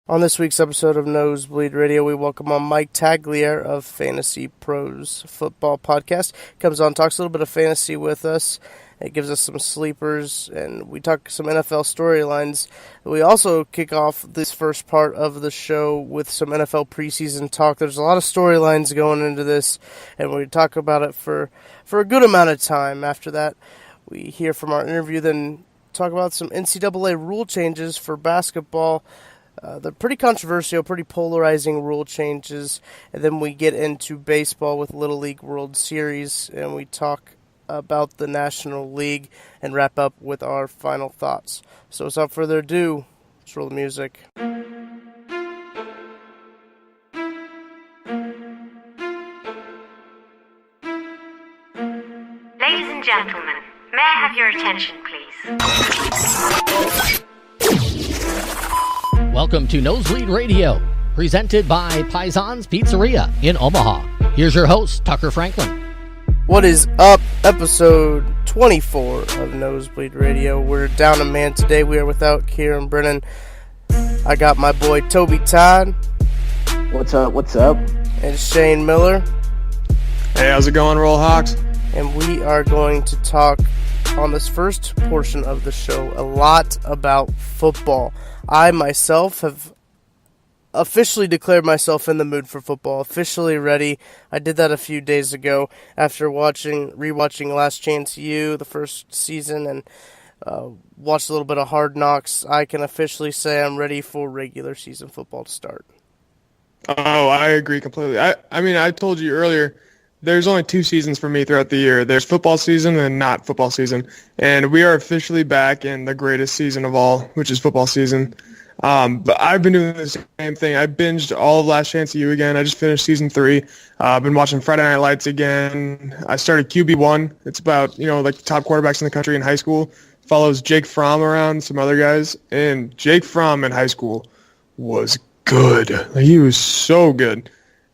On this week's episode of Nosebleed Radio, we welcome on Mike Tagliere of Fantasy Pros Football Podcast. Comes on, talks a little bit of fantasy with us. It gives us some sleepers, and we talk some NFL storylines. We also kick off this first part of the show with some NFL preseason talk. There's a lot of storylines going into this, and we talk about it for a good amount of time. After that, we hear from our interview, then talk about some NCAA rule changes for basketball. They're pretty controversial, pretty polarizing rule changes. And then we get into baseball with Little League World Series, and we talk about the National League and wrap up with our final thoughts. So without further ado, let's roll the music. Ladies and gentlemen, may I have your attention, please? Welcome to Nosebleed Radio, presented by Paisan's Pizzeria in Omaha. Here's your host, Tucker Franklin. What is up? Episode 24 of Nosebleed Radio. We're down a man today. We are without Kieran Brennan. I got my boy Toby Todd. What's up? And Shane Miller. Hey, how's it going, Roll Hawks? And we are going to talk on this first portion of the show a lot about football. I myself have officially declared myself in the mood for football, officially ready. I did that a few days ago after rewatching Last Chance U, the first season, and watched a little bit of Hard Knocks. I can officially say I'm ready for regular season football to start. Oh, I agree completely. I mean, I told you earlier, there's only two seasons for me throughout the year. There's football season and not football season. And we are officially back in the greatest season of all, which is football season. But I've been doing the same thing. I binged all of Last Chance U again. I just finished season 3. I've been watching Friday Night Lights again. I started QB1. It's about, like the top quarterbacks in the country in high school. Follows Jake Fromm around, some other guys. And Jake Fromm in high school was good. He was so good.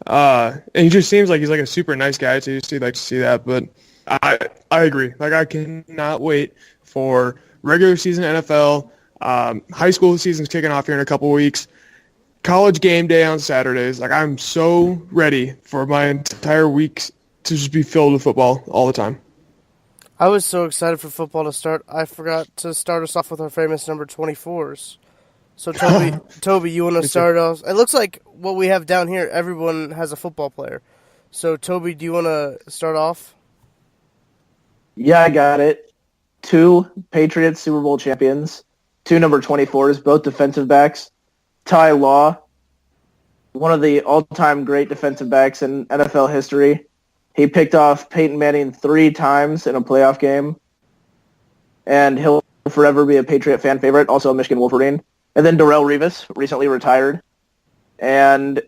And he just seems like he's like a super nice guy too, so you'd like to see that. But I agree. I cannot wait for regular season NFL. High school season's kicking off here in a couple weeks. College game day on Saturdays. I'm so ready for my entire week to just be filled with football all the time. I was so excited for football to start, I forgot to start us off with our famous number 24s. So, Toby, you want to start off? It looks like what we have down here, everyone has a football player. So, Toby, do you want to start off? Yeah, I got it. 2 Patriots Super Bowl champions, 2 number 24s, both defensive backs. Ty Law, one of the all-time great defensive backs in NFL history. He picked off Peyton Manning 3 times in a playoff game, and he'll forever be a Patriot fan favorite, also a Michigan Wolverine. And then Darrelle Revis recently retired, and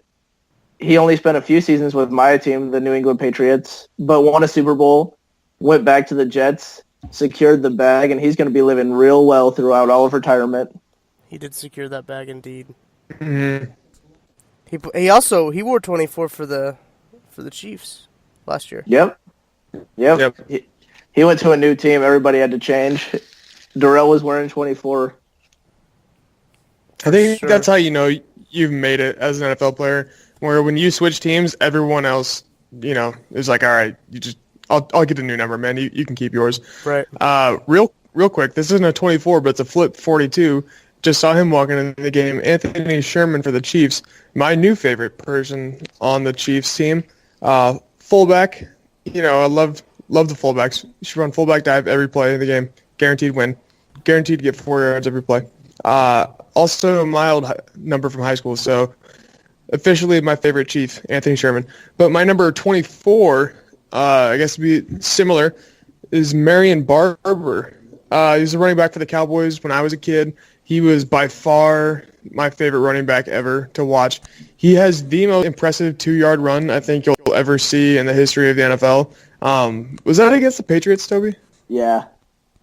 he only spent a few seasons with my team, the New England Patriots, but won a Super Bowl, went back to the Jets, secured the bag, and he's going to be living real well throughout all of retirement. He did secure that bag indeed. Mm-hmm. He wore 24 for the Chiefs last year. Yep. He went to a new team. Everybody had to change. Darrelle was wearing 24. I think Sure. that's how you know you've made it as an NFL player, where when you switch teams, everyone else, is like, all right, I'll get a new number, man. You can keep yours. Right. Real quick, this isn't a 24, but it's a flip 42. Just saw him walking in the game. Anthony Sherman for the Chiefs, my new favorite person on the Chiefs team. Fullback, I love the fullbacks. You should run fullback dive every play in the game. Guaranteed win. Guaranteed to get 4 yards every play. Also a mild number from high school, so officially my favorite Chief, Anthony Sherman. But my number 24, I guess to be similar, is Marion Barber. He was a running back for the Cowboys when I was a kid. He was by far my favorite running back ever to watch. He has the most impressive 2-yard run I think you'll ever see in the history of the NFL. Was that against the Patriots, Toby? Yeah.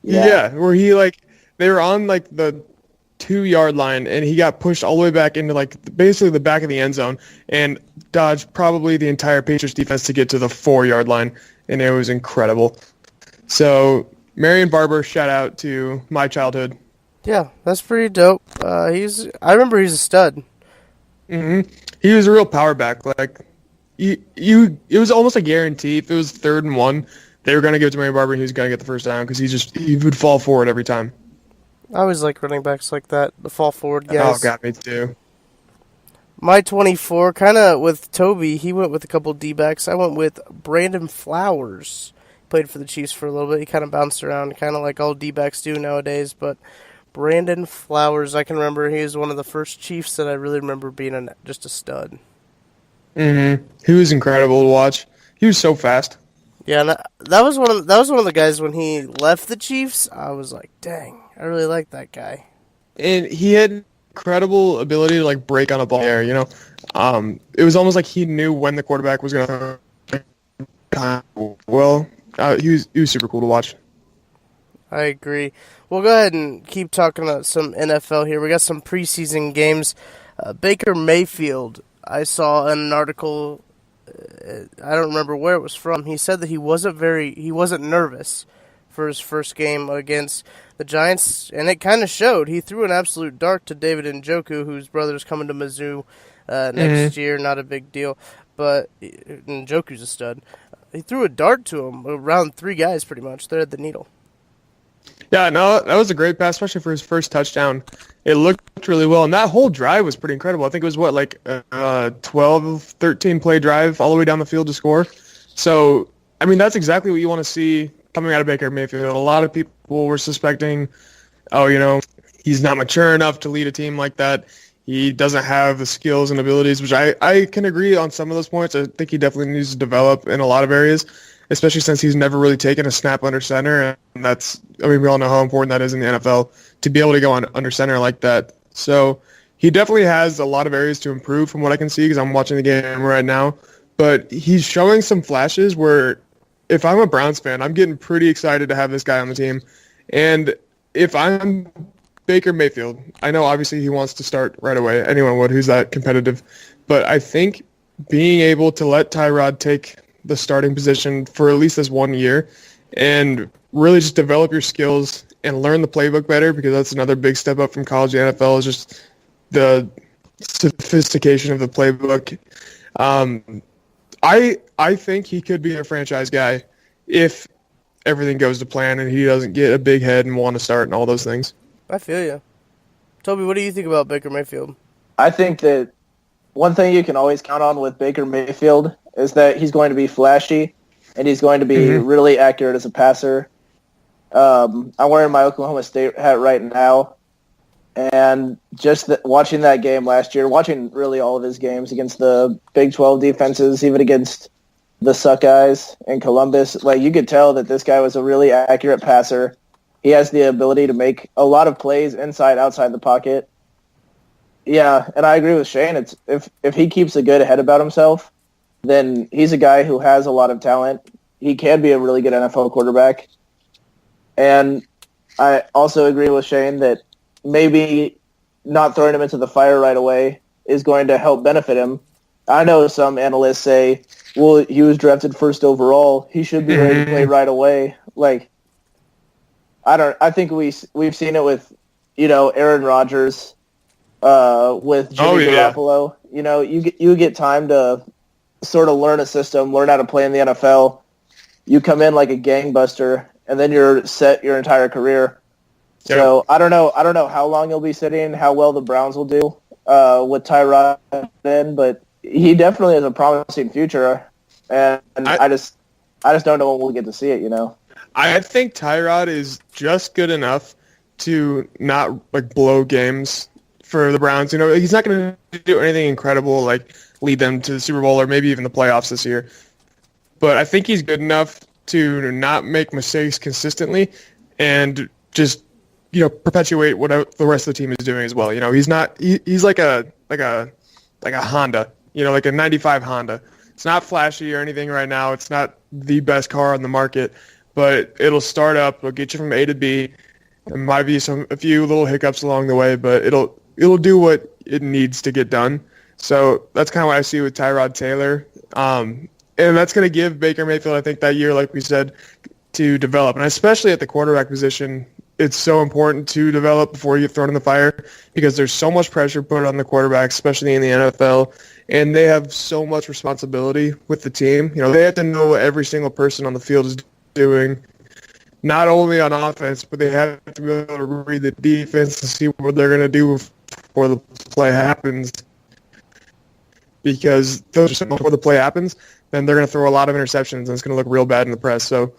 Yeah, where they were on the 2-yard line, and he got pushed all the way back into basically the back of the end zone and dodged probably the entire Patriots defense to get to the 4-yard line, and it was incredible. So Marion Barber, shout out to my childhood. Yeah, that's pretty dope. I remember he's a stud. He was a real power back. Like, it was almost a guarantee. If it was 3rd and 1, they were going to give it to Mary Barber and he was going to get the first down because he would fall forward every time. I always like running backs like that, the fall forward guys. Oh, God, me too. My 24, kind of with Toby, he went with a couple D-backs. I went with Brandon Flowers. Played for the Chiefs for a little bit. He kind of bounced around, kind of like all D-backs do nowadays. But Brandon Flowers, I can remember he was one of the first Chiefs that I really remember being just a stud. He was incredible to watch. He was so fast. Yeah, and that was one of the guys when he left the Chiefs. I was like, dang, I really like that guy. And he had incredible ability to like break on a ball there. It was almost like he knew when the quarterback was going to. He was super cool to watch. I agree. We'll go ahead and keep talking about some NFL here. We got some preseason games. Baker Mayfield. I saw in an article. I don't remember where it was from. He said that he wasn't nervous for his first game against the Giants, and it kind of showed. He threw an absolute dart to David Njoku, whose brother's coming to Mizzou next year. Not a big deal, but Njoku's a stud. He threw a dart to him around 3 guys, pretty much. They're at the needle. Yeah, no, that was a great pass, especially for his first touchdown. It looked really well, and that whole drive was pretty incredible. I think it was, 12, 13 play drive all the way down the field to score. So, I mean, that's exactly what you want to see coming out of Baker Mayfield. A lot of people were suspecting, he's not mature enough to lead a team like that. He doesn't have the skills and abilities, which I can agree on some of those points. I think he definitely needs to develop in a lot of areas, especially since he's never really taken a snap under center. And we all know how important that is in the NFL to be able to go under center like that. So he definitely has a lot of areas to improve from what I can see because I'm watching the game right now. But he's showing some flashes where if I'm a Browns fan, I'm getting pretty excited to have this guy on the team. And if I'm Baker Mayfield, I know obviously he wants to start right away. Anyone would who's that competitive. But I think being able to let Tyrod take the starting position for at least this 1 year and really just develop your skills and learn the playbook better, because that's another big step up from college to NFL is just the sophistication of the playbook. I think he could be a franchise guy if everything goes to plan and he doesn't get a big head and want to start and all those things. I feel you. Toby, what do you think about Baker Mayfield? I think that one thing you can always count on with Baker Mayfield is that he's going to be flashy and he's going to be really accurate as a passer. I'm wearing my Oklahoma State hat right now, and just watching that game last year, watching really all of his games against the Big 12 defenses, even against the Suckeyes in Columbus, you could tell that this guy was a really accurate passer. He has the ability to make a lot of plays inside, outside the pocket. Yeah, and I agree with Shane. It's if he keeps a good head about himself, then he's a guy who has a lot of talent. He can be a really good NFL quarterback. And I also agree with Shane that maybe not throwing him into the fire right away is going to help benefit him. I know some analysts say, well, he was drafted first overall. He should be ready to play right away. I think we've seen it with, Aaron Rodgers, with Jimmy Garoppolo. You get time to sort of learn a system, learn how to play in the NFL. You come in like a gangbuster, and then you're set your entire career. Yep. So I don't know how long he'll be sitting, how well the Browns will do with Tyrod in, but he definitely has a promising future, and I just don't know when we'll get to see it. I think Tyrod is just good enough to not blow games for the Browns. He's not going to do anything incredible like lead them to the Super Bowl or maybe even the playoffs this year. But I think he's good enough to not make mistakes consistently and just perpetuate what the rest of the team is doing as well. He's not he's like a Honda, like a 95 Honda. It's not flashy or anything right now. It's not the best car on the market, but it'll start up. It'll get you from A to B. There might be a few little hiccups along the way, but it'll do what it needs to get done. So that's kind of what I see with Tyrod Taylor. And that's going to give Baker Mayfield, I think, that year, like we said, to develop. And especially at the quarterback position, it's so important to develop before you get thrown in the fire because there's so much pressure put on the quarterback, especially in the NFL, and they have so much responsibility with the team. They have to know what every single person on the field is doing, not only on offense, but they have to be able to read the defense and see what they're going to do before the play happens. Because before the play happens, then they're going to throw a lot of interceptions, and it's going to look real bad in the press. So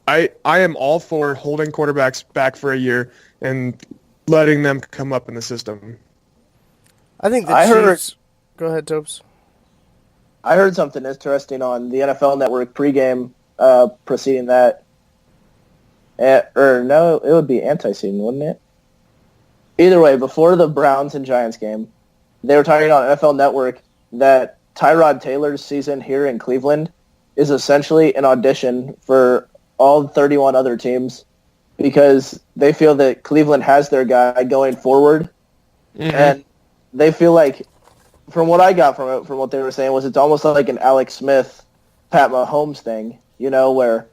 I am all for holding quarterbacks back for a year and letting them come up in the system. I think the Chiefs... Go ahead, Topes. I heard something interesting on the NFL Network pregame preceding that. No, it would be anti-season, wouldn't it? Either way, before the Browns and Giants game, they were talking on NFL Network that Tyrod Taylor's season here in Cleveland is essentially an audition for all 31 other teams because they feel that Cleveland has their guy going forward. Mm-hmm. And they feel like, from what I got from it, from what they were saying, was it's almost like an Alex Smith, Pat Mahomes thing, where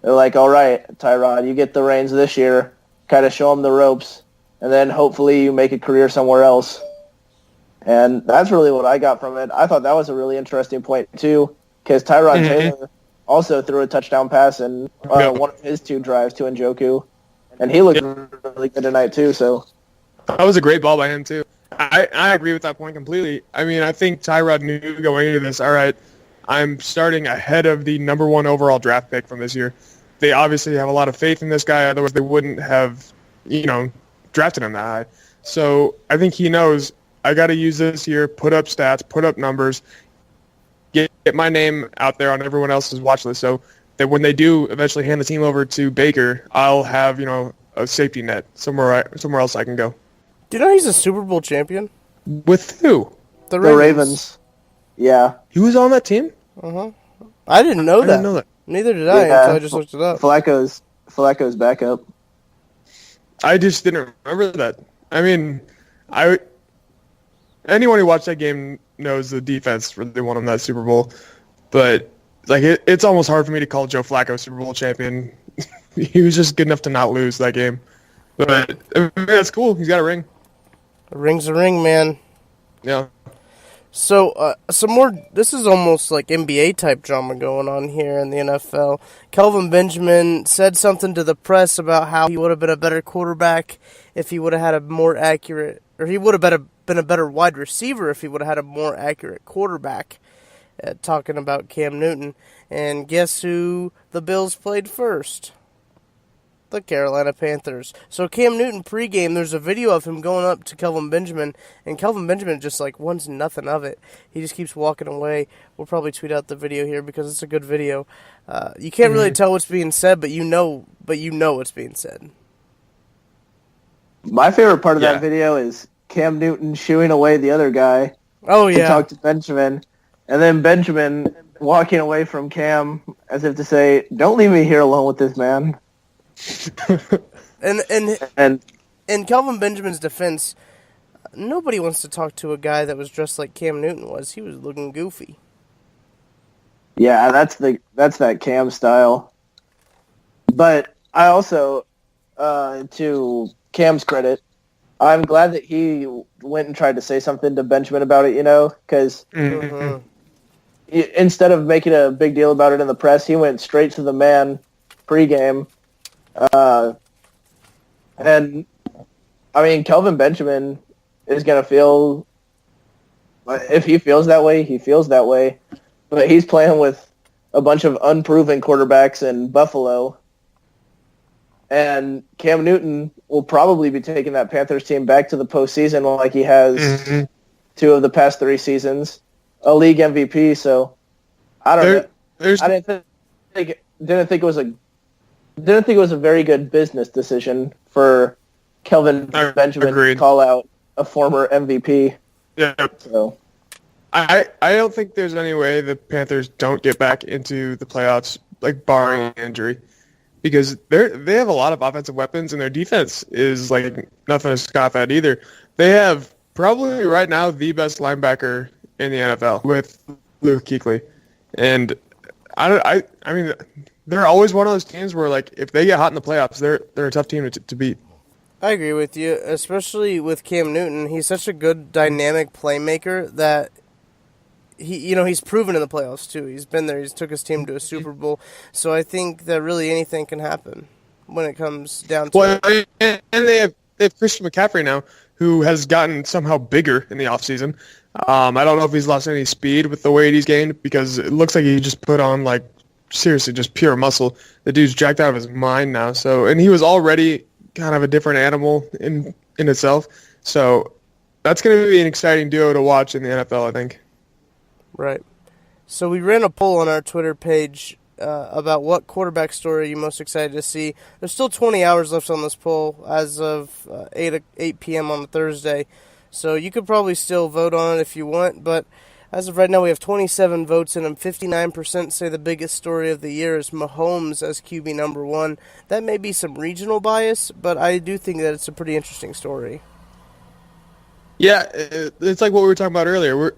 they're like, all right, Tyrod, you get the reins this year, kind of show him the ropes, and then hopefully you make a career somewhere else. And that's really what I got from it. I thought that was a really interesting point, too, because Tyrod Taylor also threw a touchdown pass in one of his 2 drives to Njoku, and he looked really good tonight, too. So that was a great ball by him, too. I agree with that point completely. I mean, I think Tyrod knew going into this, all right, I'm starting ahead of the number 1 overall draft pick from this year. They obviously have a lot of faith in this guy, otherwise they wouldn't have, drafted him that high. So I think he knows, I got to use this year, put up stats, put up numbers, get my name out there on everyone else's watch list so that when they do eventually hand the team over to Baker, I'll have, a safety net somewhere else I can go. Do you know he's a Super Bowl champion? With who? The Ravens. Yeah. He was on that team? Uh-huh. I didn't know that. Neither did I until I just looked it up. Flacco's backup. I just didn't remember that. I mean, anyone who watched that game knows the defense really won him that Super Bowl. But it's almost hard for me to call Joe Flacco Super Bowl champion. He was just good enough to not lose that game. But that's cool. He's got a ring. A ring's a ring, man. Yeah. So, some more, this is almost like NBA-type drama going on here in the NFL. Kelvin Benjamin said something to the press about how he would have been a better quarterback if he would have had a more accurate, or he would have been a better wide receiver if he would have had a more accurate quarterback, talking about Cam Newton. And guess who the Bills played first? The Carolina Panthers. So Cam Newton pregame, there's a video of him going up to Kelvin Benjamin, and Kelvin Benjamin just wants nothing of it. He just keeps walking away. We'll probably tweet out the video here because it's a good video. You can't really tell what's being said, but you know what's being said. My favorite part of that video is Cam Newton shooing away the other guy. Oh yeah. To talk to Benjamin, and then Benjamin walking away from Cam as if to say, "Don't leave me here alone with this man." and in Kelvin Benjamin's defense, nobody wants to talk to a guy that was dressed like Cam Newton was. He was looking goofy. Yeah, that's that Cam style. But I also, to Cam's credit, I'm glad that he went and tried to say something to Benjamin about it, because instead of making a big deal about it in the press, he went straight to the man pregame. And I mean, Kelvin Benjamin is going to feel, if he feels that way, he feels that way. But he's playing with a bunch of unproven quarterbacks in Buffalo. And Cam Newton will probably be taking that Panthers team back to the postseason like he has 2 of the past 3 seasons. A league MVP, so I don't know. I didn't think it was a very good business decision for Kelvin Benjamin to call out a former MVP. Yeah. So I don't think there's any way the Panthers don't get back into the playoffs, barring injury, because they have a lot of offensive weapons and their defense is nothing to scoff at either. They have probably right now the best linebacker in the NFL with Luke Kuechly, and I mean they're always one of those teams where, like, if they get hot in the playoffs, they're a tough team to beat. I agree with you, especially with Cam Newton. He's such a good dynamic playmaker that he's proven in the playoffs too. He's been there. He's took his team to a Super Bowl. So I think that really anything can happen when it comes down to it. And they have Christian McCaffrey now, who has gotten somehow bigger in the offseason. I don't know if he's lost any speed with the weight he's gained, because it looks like he just put on, like, seriously just pure muscle. The dude's jacked out of his mind now. So, and he was already kind of a different animal in itself. So that's going to be an exciting duo to watch in the NFL, I think. Right. So we ran a poll on our Twitter page about what quarterback story you're most excited to see. There's still 20 hours left on this poll as of 8 p.m. on a Thursday. So you could probably still vote on it if you want, but as of right now we have 27 votes in them. 59% say the biggest story of the year is Mahomes as QB number 1. That may be some regional bias, but I do think that it's a pretty interesting story. Yeah, it's like what we were talking about earlier.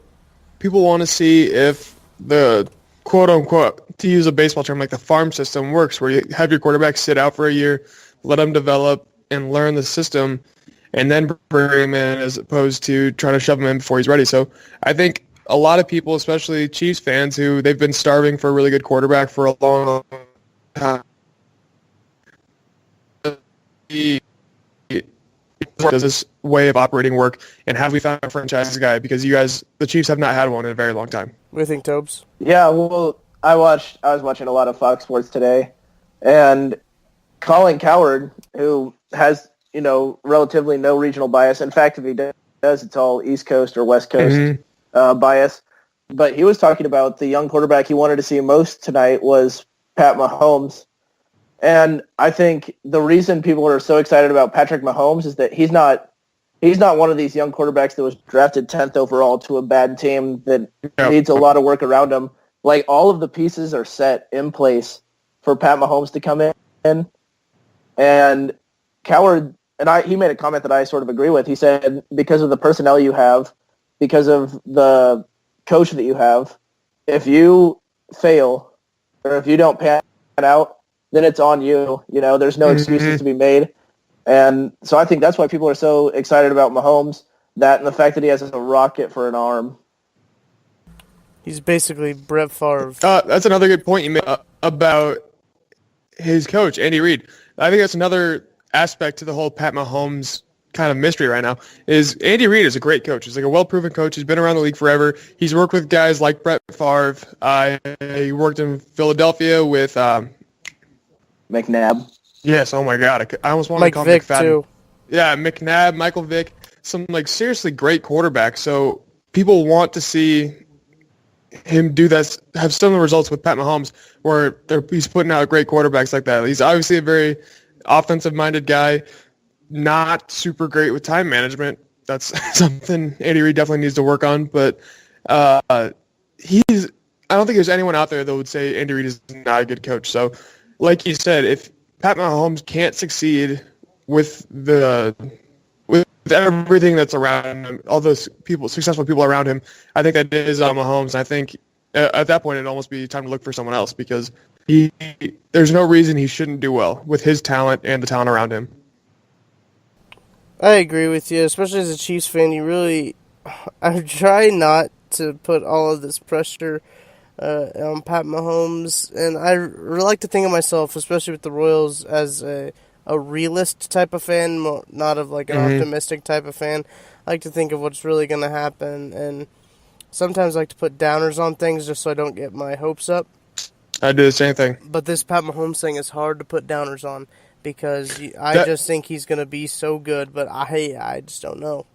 People want to see if the quote-unquote, to use a baseball term, like the farm system works, where you have your quarterback sit out for a year, let him develop and learn the system, and then bring him in, as opposed to trying to shove him in before he's ready. So I think a lot of people, especially Chiefs fans, who they've been starving for a really good quarterback for a long time, does this way of operating work, and have we found a franchise guy? Because you guys, the Chiefs, have not had one in a very long time. What do you think, Tobes? Yeah, well, I was watching a lot of Fox Sports today, and Colin Cowherd, who has, relatively no regional bias. In fact, if he does, it's all East Coast or West Coast bias. But he was talking about the young quarterback he wanted to see most tonight was Pat Mahomes. And I think the reason people are so excited about Patrick Mahomes is that he's not one of these young quarterbacks that was drafted 10th overall to a bad team that needs a lot of work around him. Like, all of the pieces are set in place for Pat Mahomes to come in. And Cowherd, he made a comment that I sort of agree with. He said, because of the personnel you have, because of the coach that you have, if you fail or if you don't pan out, then it's on you. There's no excuses to be made. And so I think that's why people are so excited about Mahomes, that and the fact that he has a rocket for an arm. He's basically Brett Favre. That's another good point you made about his coach, Andy Reid. I think that's another aspect to the whole Pat Mahomes kind of mystery right now, is Andy Reid is a great coach. He's like a well-proven coach. He's been around the league forever. He's worked with guys like Brett Favre. He worked in Philadelphia with McNabb. Yes, oh my God. I almost want Mike to call Vick, McFadden. too. Yeah, McNabb, Michael Vick, some seriously great quarterbacks. So people want to see him do this, have similar results with Pat Mahomes, where he's putting out great quarterbacks like that. He's obviously a very offensive-minded guy, not super great with time management. That's something Andy Reid definitely needs to work on. But I don't think there's anyone out there that would say Andy Reid is not a good coach. So, like you said, if Pat Mahomes can't succeed with everything that's around him, all those successful people around him, I think that is on Mahomes. And I think at that point it'd almost be time to look for someone else, because there's no reason he shouldn't do well with his talent and the talent around him. I agree with you, especially as a Chiefs fan. I try not to put all of this pressure on Pat Mahomes, and I like to think of myself, especially with the Royals, as a realist type of fan, not of like an optimistic type of fan. I like to think of what's really going to happen, and sometimes I like to put downers on things just so I don't get my hopes up. I do the same thing. But this Pat Mahomes thing is hard to put downers on, because I just think he's going to be so good, but I just don't know.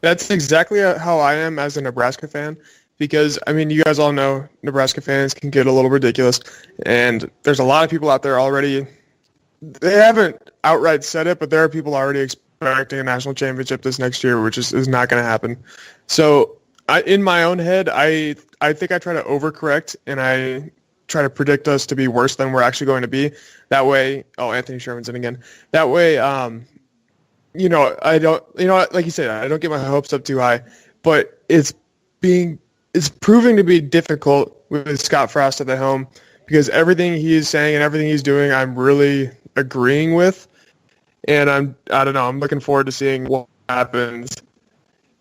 That's exactly how I am as a Nebraska fan, because, you guys all know Nebraska fans can get a little ridiculous, and there's a lot of people out there already. They haven't outright said it, but there are people already expecting a national championship this next year, which is not going to happen. So in my own head, I think I try to overcorrect, and I try to predict us to be worse than we're actually going to be. That way, Anthony Sherman's in again. That way, I don't, like you said, I don't get my hopes up too high, but it's proving to be difficult with Scott Frost at the helm, because everything he's saying and everything he's doing, I'm really agreeing with. And I don't know, I'm looking forward to seeing what happens,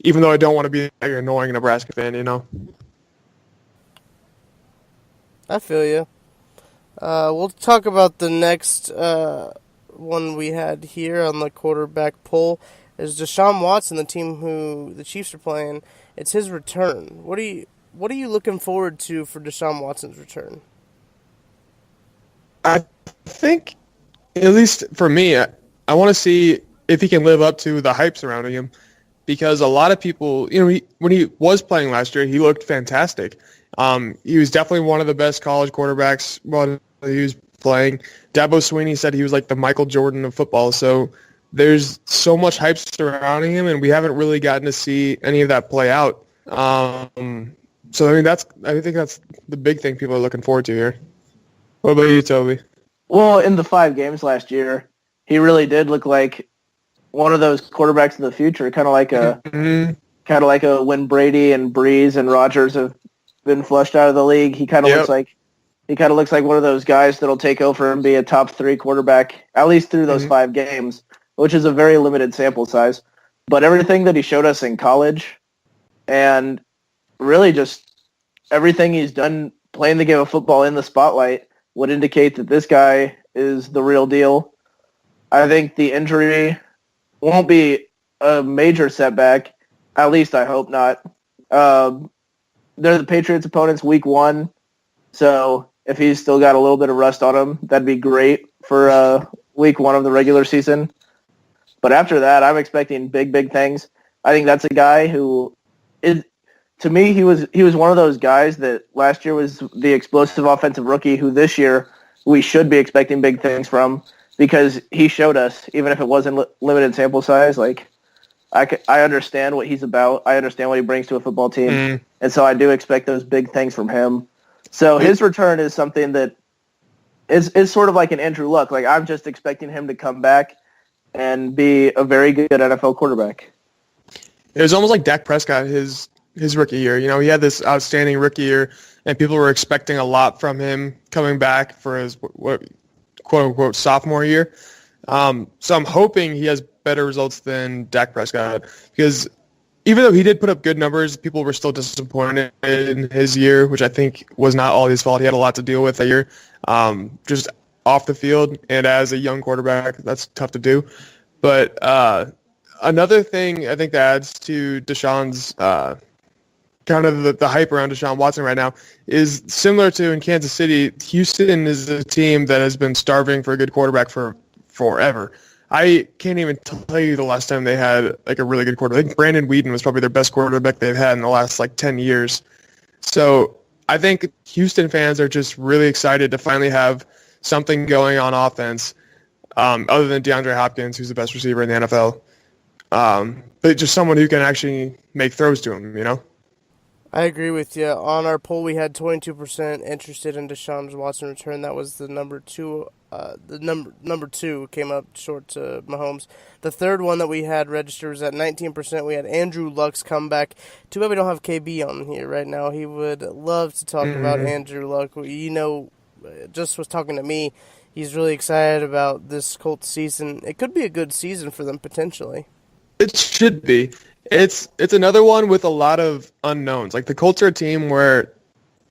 even though I don't want to be an annoying Nebraska fan, you know? I feel you. We'll talk about the next one we had here on the quarterback poll. Is Deshaun Watson, the team who the Chiefs are playing. It's his return. What are you looking forward to for Deshaun Watson's return? I think, at least for me, I want to see if he can live up to the hype surrounding him, because a lot of people, when he was playing last year, he looked fantastic. He was definitely one of the best college quarterbacks while he was playing. Dabo Swinney said he was like the Michael Jordan of football. So there's so much hype surrounding him, and we haven't really gotten to see any of that play out. So I think that's the big thing people are looking forward to here. What about you, Toby? Well, in the 5 games last year, he really did look like one of those quarterbacks of the future, kind of like a when Brady and Breeze and Rodgers have been flushed out of the league. He kind of looks like one of those guys that'll take over and be a top 3 quarterback at least through those 5 games, which is a very limited sample size. But everything that he showed us in college, and really just everything he's done playing the game of football in the spotlight, would indicate that this guy is the real deal. I think the injury won't be a major setback. At least I hope not. They're the Patriots' opponents week 1, so if he's still got a little bit of rust on him, that'd be great for week 1 of the regular season. But after that, I'm expecting big things. I think that's a guy who is, to me, he was one of those guys that last year was the explosive offensive rookie who this year we should be expecting big things from, because he showed us, even if it wasn't limited sample size, like I understand what he's about. I understand what he brings to a football team. And so I do expect those big things from him. So his return is something that is sort of like an Andrew Luck. Like, I'm just expecting him to come back and be a very good NFL quarterback. It was almost like Dak Prescott his rookie year. He had this outstanding rookie year, and people were expecting a lot from him coming back for his quote-unquote sophomore year. So I'm hoping he has better results than Dak Prescott, because even though he did put up good numbers, people were still disappointed in his year, which I think was not all his fault. He had a lot to deal with that year, just off the field, and as a young quarterback, that's tough to do. But another thing I think that adds to Deshaun's kind of the hype around Deshaun Watson right now is similar to in Kansas City. Houston is a team that has been starving for a good quarterback for forever. I can't even tell you the last time they had like a really good quarterback. I think Brandon Weeden was probably their best quarterback they've had in the last 10 years. So I think Houston fans are just really excited to finally have something going on offense, other than DeAndre Hopkins, who's the best receiver in the NFL. But just someone who can actually make throws to him, I agree with you. On our poll, we had 22% interested in Deshaun Watson return. That was the number 2. The number 2 came up short to Mahomes. The third one that we had registered was at 19%. We had Andrew Luck's comeback. Too bad we don't have KB on here right now. He would love to talk about Andrew Luck. Just was talking to me. He's really excited about this Colts season. It could be a good season for them potentially. It should be. It's another one with a lot of unknowns. Like, the Colts are a team where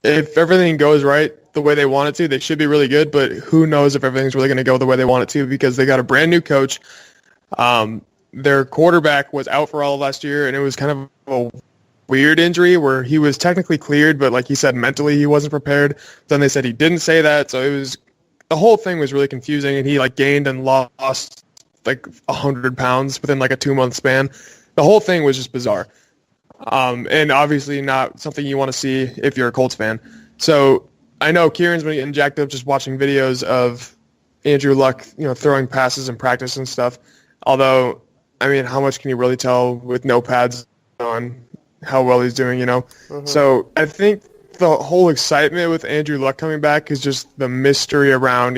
if everything goes right the way they want it to, they should be really good, but who knows if everything's really going to go the way they want it to, because they got a brand new coach. Their quarterback was out for all of last year, and it was kind of a weird injury where he was technically cleared, but like he said, mentally he wasn't prepared. Then they said he didn't say that, so the whole thing was really confusing, and he gained and lost 100 pounds within a 2-month span. The whole thing was just bizarre. And obviously not something you want to see if you're a Colts fan. So I know Kieran's been getting jacked up just watching videos of Andrew Luck, throwing passes in practice and stuff. Although, how much can you really tell with no pads on how well he's doing, So I think the whole excitement with Andrew Luck coming back is just the mystery around,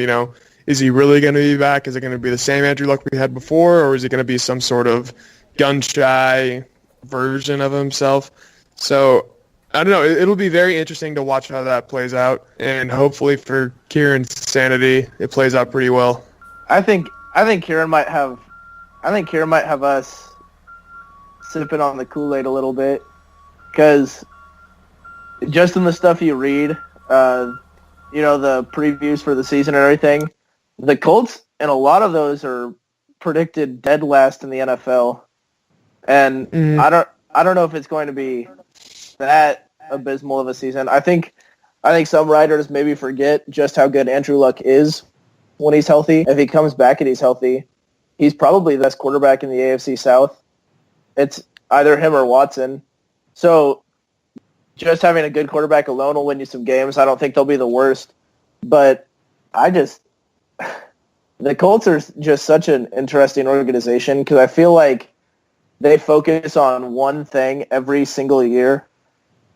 is he really going to be back? Is it going to be the same Andrew Luck we had before, or is it going to be some sort of gun-shy version of himself? So I don't know. It'll be very interesting to watch how that plays out, and hopefully for Kieran's sanity, it plays out pretty well. I think Kieran might have us sipping on the Kool-Aid a little bit, because just in the stuff you read, the previews for the season and everything, the Colts and a lot of those are predicted dead last in the NFL, and I don't know if it's going to be that abysmal of a season. I think some writers maybe forget just how good Andrew Luck is when he's healthy. If he comes back and he's healthy, he's probably the best quarterback in the AFC South. It's either him or Watson. So just having a good quarterback alone will win you some games. I don't think they'll be the worst. But the Colts are just such an interesting organization because I feel like they focus on one thing every single year,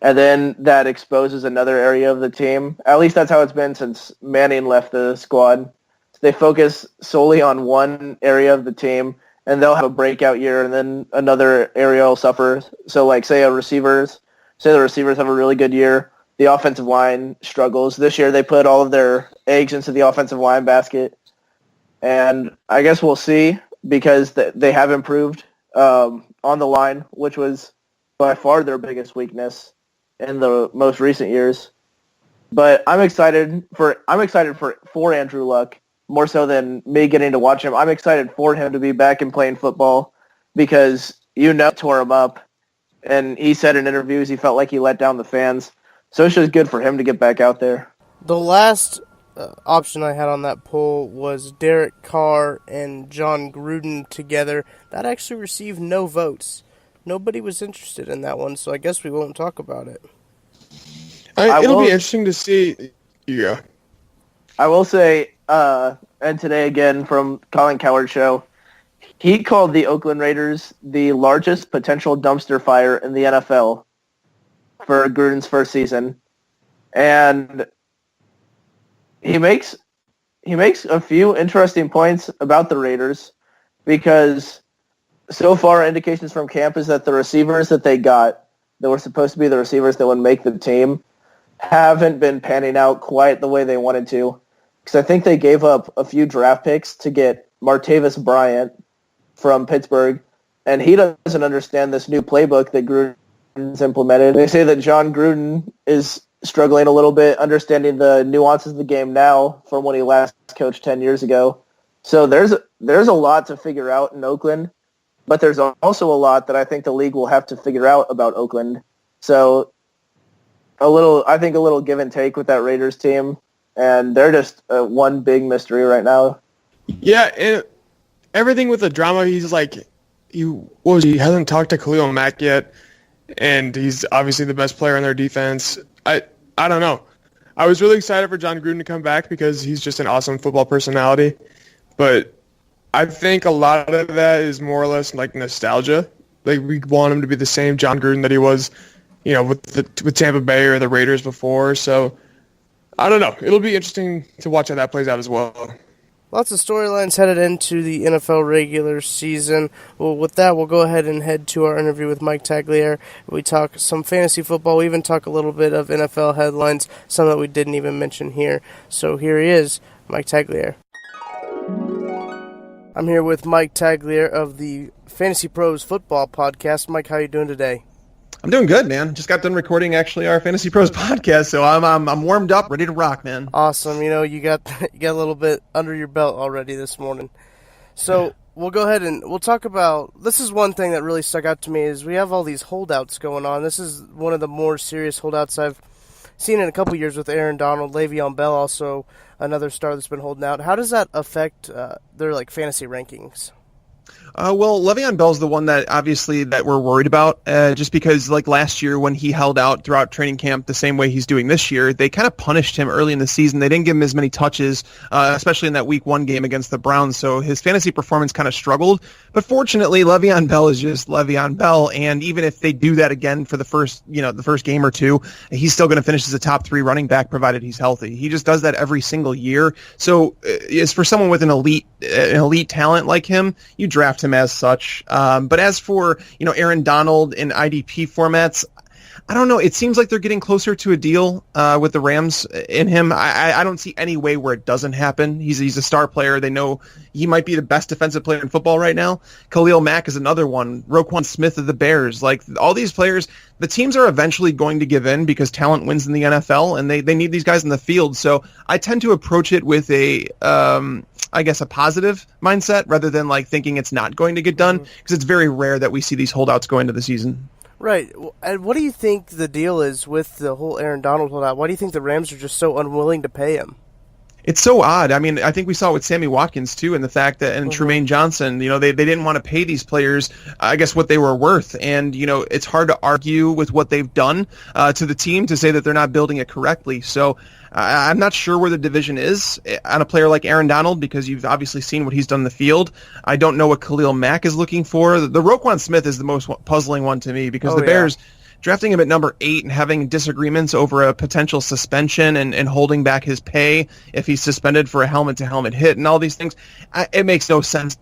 and then that exposes another area of the team. At least that's how it's been since Manning left the squad. They focus solely on one area of the team, and they'll have a breakout year, and then another area will suffer. So, like, say the receivers have a really good year. The offensive line struggles. This year they put all of their eggs into the offensive line basket. And I guess we'll see, because they have improved on the line, which was by far their biggest weakness in the most recent years. But I'm excited for Andrew Luck, more so than me getting to watch him. I'm excited for him to be back and playing football, because tore him up, and he said in interviews he felt like he let down the fans. So it's just good for him to get back out there. The last option I had on that poll was Derek Carr and John Gruden together. That actually received no votes. Nobody was interested in that one, so I guess we won't talk about it. It'll be interesting to see. Yeah. I will say, and today again from Colin Cowherd's show, he called the Oakland Raiders the largest potential dumpster fire in the NFL for Gruden's first season. And he makes a few interesting points about the Raiders, because so far indications from camp is that the receivers that they got, that were supposed to be the receivers that would make the team, haven't been panning out quite the way they wanted to. Because I think they gave up a few draft picks to get Martavis Bryant from Pittsburgh, and he doesn't understand this new playbook that Gruden's implemented. They say that John Gruden is struggling a little bit understanding the nuances of the game now from when he last coached 10 years ago. So there's a lot to figure out in Oakland, but there's also a lot that I think the league will have to figure out about Oakland. So a little give and take with that Raiders team, and they're just one big mystery right now. Yeah, and everything with the drama, he hasn't talked to Khalil Mack yet, and he's obviously the best player on their defense. I don't know. I was really excited for John Gruden to come back because he's just an awesome football personality, but I think a lot of that is more or less like nostalgia. Like, we want him to be the same John Gruden that he was, with Tampa Bay or the Raiders before. So I don't know. It'll be interesting to watch how that plays out as well. Lots of storylines headed into the NFL regular season. Well, with that, we'll go ahead and head to our interview with Mike Tagliere. We talk some fantasy football. We even talk a little bit of NFL headlines, some that we didn't even mention here. So here he is, Mike Tagliere. I'm here with Mike Tagliere of the Fantasy Pros Football Podcast. Mike, how are you doing today? I'm doing good, man. Just got done recording actually our Fantasy Pros podcast, so I'm warmed up, ready to rock, man. Awesome. You got a little bit under your belt already this morning. So we'll go ahead and we'll talk about, this is one thing that really stuck out to me, is we have all these holdouts going on. This is one of the more serious holdouts I've seen in a couple years with Aaron Donald, Le'Veon Bell, also another star that's been holding out. How does that affect their fantasy rankings? Well, Le'Veon Bell's the one that obviously that we're worried about, just because last year when he held out throughout training camp the same way he's doing this year, they kind of punished him early in the season. They didn't give him as many touches, especially in that Week 1 game against the Browns, so his fantasy performance kind of struggled. But fortunately, Le'Veon Bell is just Le'Veon Bell, and even if they do that again for the first game or two, he's still going to finish as a top 3 running back provided he's healthy. He just does that every single year. So, as for someone with an elite talent like him, you draft him as such. But as for Aaron Donald in IDP formats, I don't know. It seems like they're getting closer to a deal with the Rams in him. I don't see any way where it doesn't happen. He's a star player. They know he might be the best defensive player in football right now. Khalil Mack is another one. Roquan Smith of the Bears. Like, all these players, the teams are eventually going to give in because talent wins in the NFL, and they need these guys in the field. So I tend to approach it with a positive mindset rather than like thinking it's not going to get done, because it's very rare that we see these holdouts go into the season. Right. And what do you think the deal is with the whole Aaron Donald holdout? Why do you think the Rams are just so unwilling to pay him? It's so odd. I mean, I think we saw it with Sammy Watkins, too, and the fact that, and Tremaine Johnson, they didn't want to pay these players, I guess, what they were worth. And, it's hard to argue with what they've done to the team to say that they're not building it correctly. So I'm not sure where the division is on a player like Aaron Donald, because you've obviously seen what he's done in the field. I don't know what Khalil Mack is looking for. The Roquan Smith is the most puzzling one to me, because Bears drafting him at number 8 and having disagreements over a potential suspension and holding back his pay if he's suspended for a helmet-to-helmet hit and all these things, it makes no sense.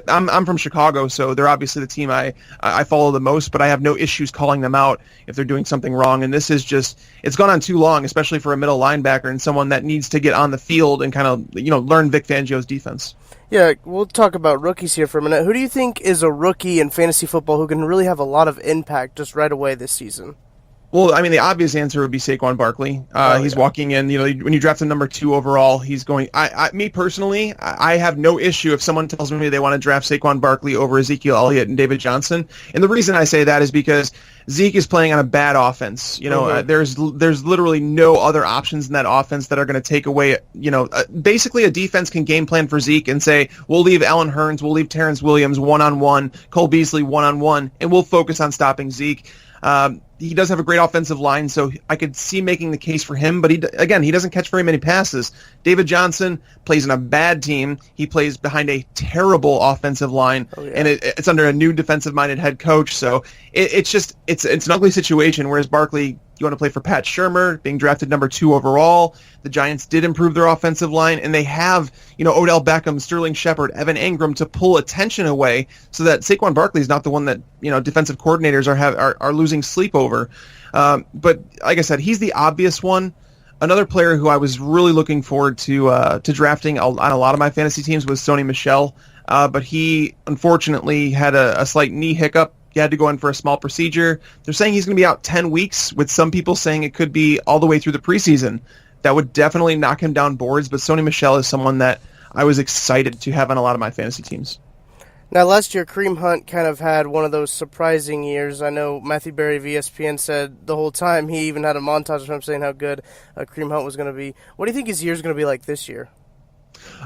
I'm from Chicago, so they're obviously the team I follow the most, but I have no issues calling them out if they're doing something wrong. And this is just, it's gone on too long, especially for a middle linebacker and someone that needs to get on the field and kind of, learn Vic Fangio's defense. Yeah, we'll talk about rookies here for a minute. Who do you think is a rookie in fantasy football who can really have a lot of impact just right away this season? Well, I mean, the obvious answer would be Saquon Barkley. He's walking in, when you draft him number 2 overall, he's going, me personally, I have no issue if someone tells me they want to draft Saquon Barkley over Ezekiel Elliott and David Johnson. And the reason I say that is because Zeke is playing on a bad offense. There's literally no other options in that offense that are going to take away, basically a defense can game plan for Zeke and say, we'll leave Allen Hurns, we'll leave Terrence Williams one-on-one, Cole Beasley one-on-one, and we'll focus on stopping Zeke. He does have a great offensive line, so I could see making the case for him, but he doesn't catch very many passes. David Johnson plays in a bad team. He plays behind a terrible offensive line, and it's under a new defensive-minded head coach, so it's an ugly situation, whereas Barkley, you want to play for Pat Shurmur, being drafted number 2 overall. The Giants did improve their offensive line, and they have, Odell Beckham, Sterling Shepard, Evan Engram to pull attention away so that Saquon Barkley is not the one that, defensive coordinators are losing sleep over. But like I said, he's the obvious one. Another player who I was really looking forward to drafting on a lot of my fantasy teams was Sony Michel, but he unfortunately had a slight knee hiccup. He had to go in for a small procedure. They're saying he's going to be out 10 weeks, with some people saying it could be all the way through the preseason. That would definitely knock him down boards, but Sony Michel is someone that I was excited to have on a lot of my fantasy teams. Now, last year, Kareem Hunt kind of had one of those surprising years. I know Matthew Berry of ESPN said the whole time, he even had a montage of him saying how good Kareem Hunt was going to be. What do you think his year is going to be like this year?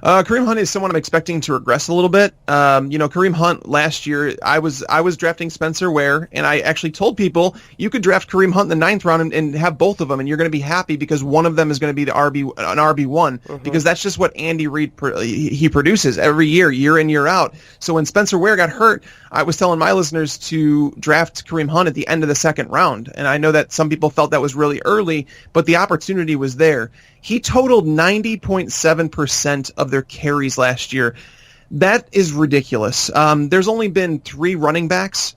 Kareem Hunt is someone I'm expecting to regress a little bit. Kareem Hunt last year, I was drafting Spencer Ware, and I actually told people you could draft Kareem Hunt in the 9th round and have both of them, and you're going to be happy because one of them is going to be an RB1, because that's just what Andy Reid he produces every year in, year out. So when Spencer Ware got hurt, I was telling my listeners to draft Kareem Hunt at the end of the 2nd round, and I know that some people felt that was really early, but the opportunity was there. He totaled 90.7% of their carries last year. That is ridiculous. There's only been 3 running backs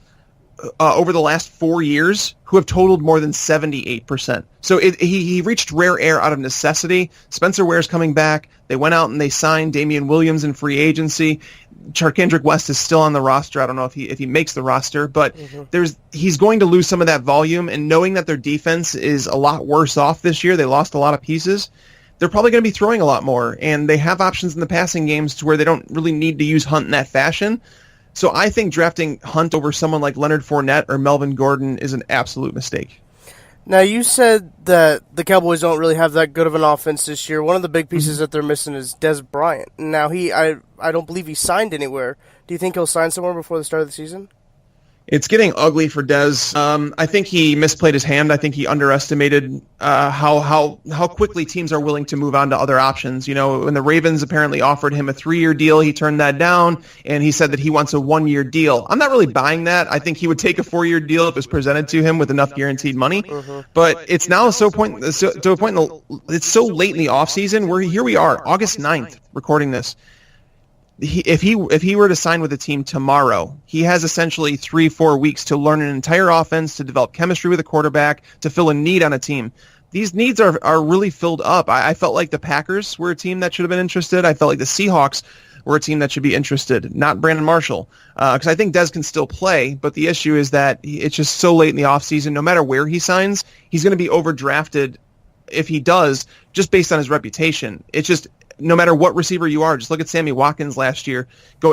over the last 4 years who have totaled more than 78%. So he reached rare air out of necessity. Spencer Ware's coming back. They went out and they signed Damian Williams in free agency. Charkandrick West is still on the roster. I don't know if he makes the roster, but he's going to lose some of that volume, and knowing that their defense is a lot worse off this year, they lost a lot of pieces, they're probably going to be throwing a lot more, and they have options in the passing games to where they don't really need to use Hunt in that fashion. So I think drafting Hunt over someone like Leonard Fournette or Melvin Gordon is an absolute mistake. Now, you said that the Cowboys don't really have that good of an offense this year. One of the big pieces that they're missing is Des Bryant. Now, I don't believe he signed anywhere. Do you think he'll sign somewhere before the start of the season? It's getting ugly for Dez. I think he misplayed his hand. I think he underestimated how quickly teams are willing to move on to other options. When the Ravens apparently offered him a 3-year deal, he turned that down, and he said that he wants a 1-year deal. I'm not really buying that. I think he would take a 4-year deal if it was presented to him with enough guaranteed money. But it's now it's so late in the offseason where here we are, August 9th, recording this. if he were to sign with a team tomorrow, he has essentially 3-4 weeks to learn an entire offense, to develop chemistry with a quarterback, to fill a need on a team. These needs are really filled up. I felt like the Packers were a team that should have been interested. I felt like the Seahawks were a team that should be interested, not Brandon Marshall, because I think Dez can still play, but the issue is that it's just so late in the offseason. No matter where he signs, he's going to be overdrafted if he does, just based on his reputation. It's just, no matter what receiver you are, just look at Sammy Watkins last year,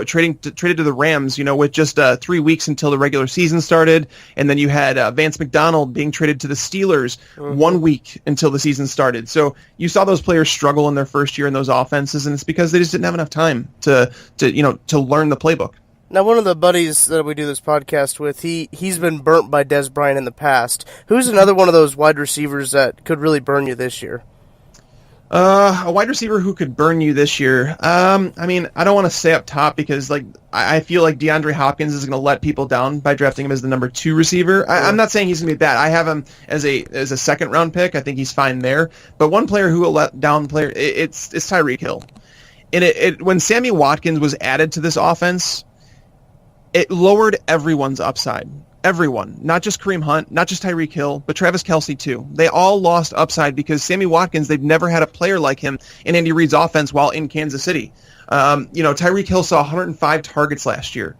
traded to the Rams, with just 3 weeks until the regular season started, and then you had Vance McDonald being traded to the Steelers 1 week until the season started. So you saw those players struggle in their first year in those offenses, and it's because they just didn't have enough time to learn the playbook. Now, one of the buddies that we do this podcast with, he's been burnt by Dez Bryant in the past. Who's another one of those wide receivers that could really burn you this year? A wide receiver who could burn you this year. I don't want to say up top because I feel like DeAndre Hopkins is going to let people down by drafting him as the number 2 receiver. I'm not saying he's going to be bad. I have him as a second round pick. I think he's fine there. But one player who will let down it's Tyreek Hill. And when Sammy Watkins was added to this offense, it lowered everyone's upside. Everyone, not just Kareem Hunt, not just Tyreek Hill, but Travis Kelce too. They all lost upside because Sammy Watkins, they've never had a player like him in Andy Reid's offense while in Kansas City. Tyreek Hill saw 105 targets last year.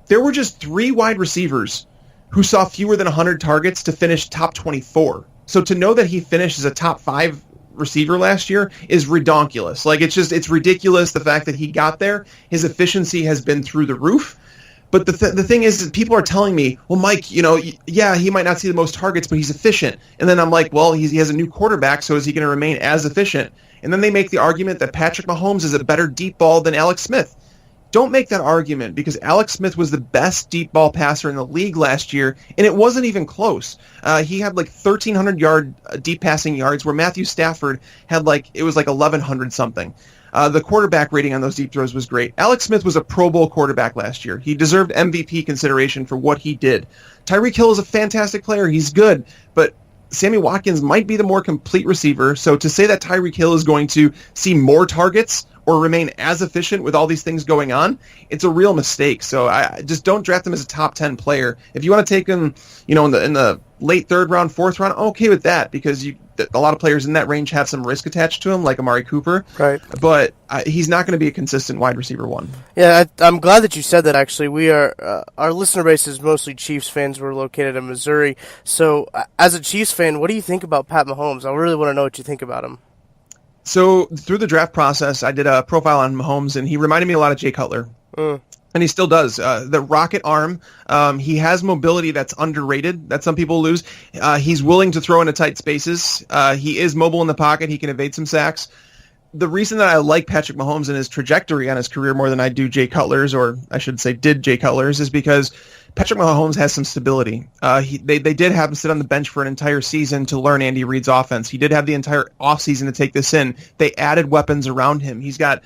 There were just 3 wide receivers who saw fewer than 100 targets to finish top 24. So to know that he finished as a top 5 receiver last year is redonkulous. It's ridiculous the fact that he got there. His efficiency has been through the roof. But the thing is that people are telling me, well, Mike, he might not see the most targets, but he's efficient. And then I'm like, well, he has a new quarterback, so is he going to remain as efficient? And then they make the argument that Patrick Mahomes is a better deep ball than Alex Smith. Don't make that argument because Alex Smith was the best deep ball passer in the league last year, and it wasn't even close. He had 1,300 deep passing yards, where Matthew Stafford had 1,100 something. The quarterback rating on those deep throws was great. Alex Smith was a Pro Bowl quarterback last year. He deserved MVP consideration for what he did. Tyreek Hill is a fantastic player. He's good, but Sammy Watkins might be the more complete receiver. So to say that Tyreek Hill is going to see more targets or remain as efficient with all these things going on, it's a real mistake. So I just don't draft him as a top 10 player. If you want to take him, in the late 3rd round, 4th round, I'm okay with that because a lot of players in that range have some risk attached to him, like Amari Cooper. Right. But he's not going to be a consistent wide receiver 1. Yeah, I'm glad that you said that, actually. We are our listener base is mostly Chiefs fans. We're located in Missouri. So as a Chiefs fan, what do you think about Pat Mahomes? I really want to know what you think about him. So through the draft process, I did a profile on Mahomes, and he reminded me a lot of Jay Cutler. And he still does. The rocket arm, he has mobility that's underrated, that some people lose. He's willing to throw into tight spaces. He is mobile in the pocket. He can evade some sacks. The reason that I like Patrick Mahomes and his trajectory on his career more than I do Jay Cutler's, or I should say did Jay Cutler's, is because Patrick Mahomes has some stability. They did have him sit on the bench for an entire season to learn Andy Reid's offense. He did have the entire offseason to take this in. They added weapons around him. He's got,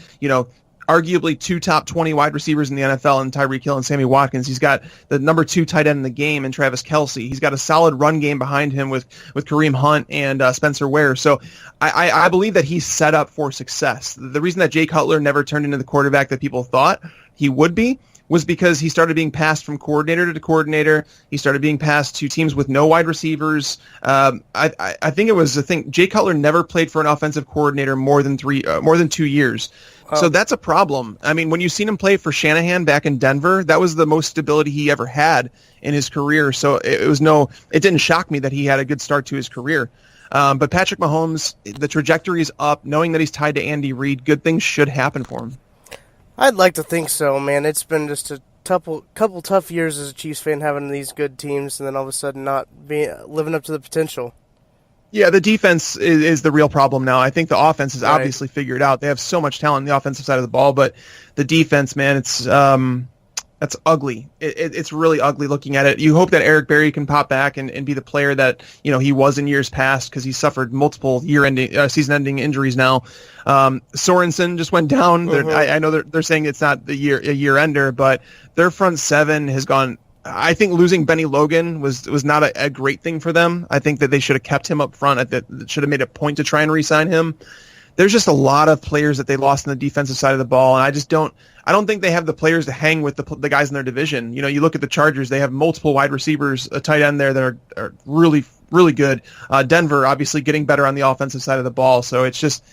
arguably 2 top 20 wide receivers in the NFL in Tyreek Hill and Sammy Watkins. He's got the number 2 tight end in the game in Travis Kelce. He's got a solid run game behind him with Kareem Hunt and Spencer Ware. So I believe that he's set up for success. The reason that Jay Cutler never turned into the quarterback that people thought he would be was because he started being passed from coordinator to coordinator. He started being passed to teams with no wide receivers. I think it was the thing. Jay Cutler never played for an offensive coordinator more than 2 years. So that's a problem. I mean, when you seen him play for Shanahan back in Denver, that was the most stability he ever had in his career. So it didn't shock me that he had a good start to his career. But Patrick Mahomes, the trajectory is up. Knowing that he's tied to Andy Reid, good things should happen for him. I'd like to think so, man. It's been just a couple tough years as a Chiefs fan, having these good teams, and then all of a sudden not living up to the potential. Yeah, the defense is the real problem now. I think the offense is obviously figured out. They have so much talent on the offensive side of the ball, but the defense, man, that's ugly. It's really ugly looking at it. You hope that Eric Berry can pop back and be the player that he was in years past, because he suffered multiple season-ending injuries now. Sorensen just went down. I know they're saying it's not a year-ender, but their front seven has gone. I think losing Benny Logan was not a great thing for them. I think that they should have kept him up front. That should have made a point to try and re-sign him. there's just a lot of players that they lost on the defensive side of the ball, and I don't think they have the players to hang with the guys in their division. You know, you look at the Chargers, they have multiple wide receivers, a tight end there that are really, really good. Denver, obviously, getting better on the offensive side of the ball, so it's just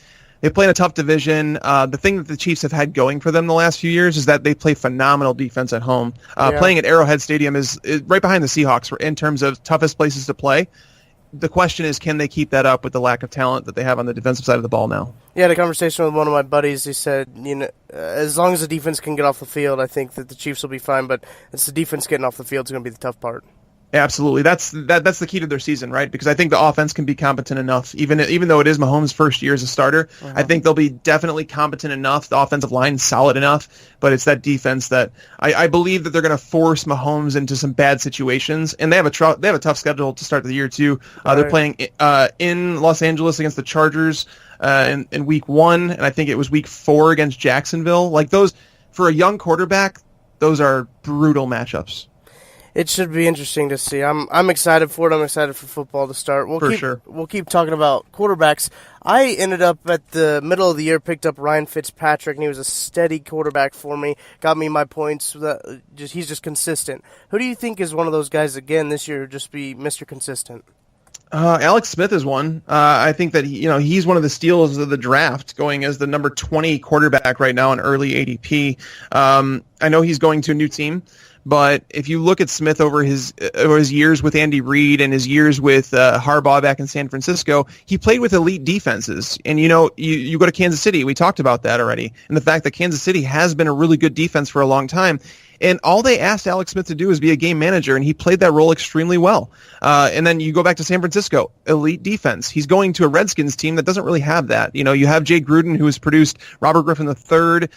they play in a tough division. The thing that the Chiefs have had going for them the last few years is that they play phenomenal defense at home. Playing at Arrowhead Stadium is right behind the Seahawks in terms of toughest places to play. The question is, can they keep that up with the lack of talent that they have on the defensive side of the ball now? Yeah, I had a conversation with one of my buddies. He said, as long as the defense can get off the field, I think that the Chiefs will be fine, but it's the defense getting off the field is going to be the tough part. Absolutely. That's the key to their season, right? Because I think the offense can be competent enough, even though it is Mahomes' first year as a starter. I think they'll be definitely competent enough. The offensive line is solid enough, but it's that defense that I believe that they're going to force Mahomes into some bad situations, and they have a tough schedule to start the year too. They're playing in Los Angeles against the Chargers in week 1, and I think it was week 4 against Jacksonville. Like those, for a young quarterback, those are brutal matchups. It should be interesting to see. I'm excited for it. I'm excited for football to start. We'll keep talking about quarterbacks. I ended up at the middle of the year, picked up Ryan Fitzpatrick, and he was a steady quarterback for me. Got me my points. He's just consistent. Who do you think is one of those guys again this year? Just be Mr. Consistent. Alex Smith is one. I think that he's one of the steals of the draft, going as the number 20 quarterback right now in early ADP. I know he's going to a new team. But if you look at Smith over his years with Andy Reid and his years with Harbaugh back in San Francisco, he played with elite defenses. And, you go to Kansas City. We talked about that already. And the fact that Kansas City has been a really good defense for a long time. And all they asked Alex Smith to do is be a game manager, and he played that role extremely well. And then you go back to San Francisco, elite defense. He's going to a Redskins team that doesn't really have that. You have Jay Gruden, who has produced Robert Griffin III.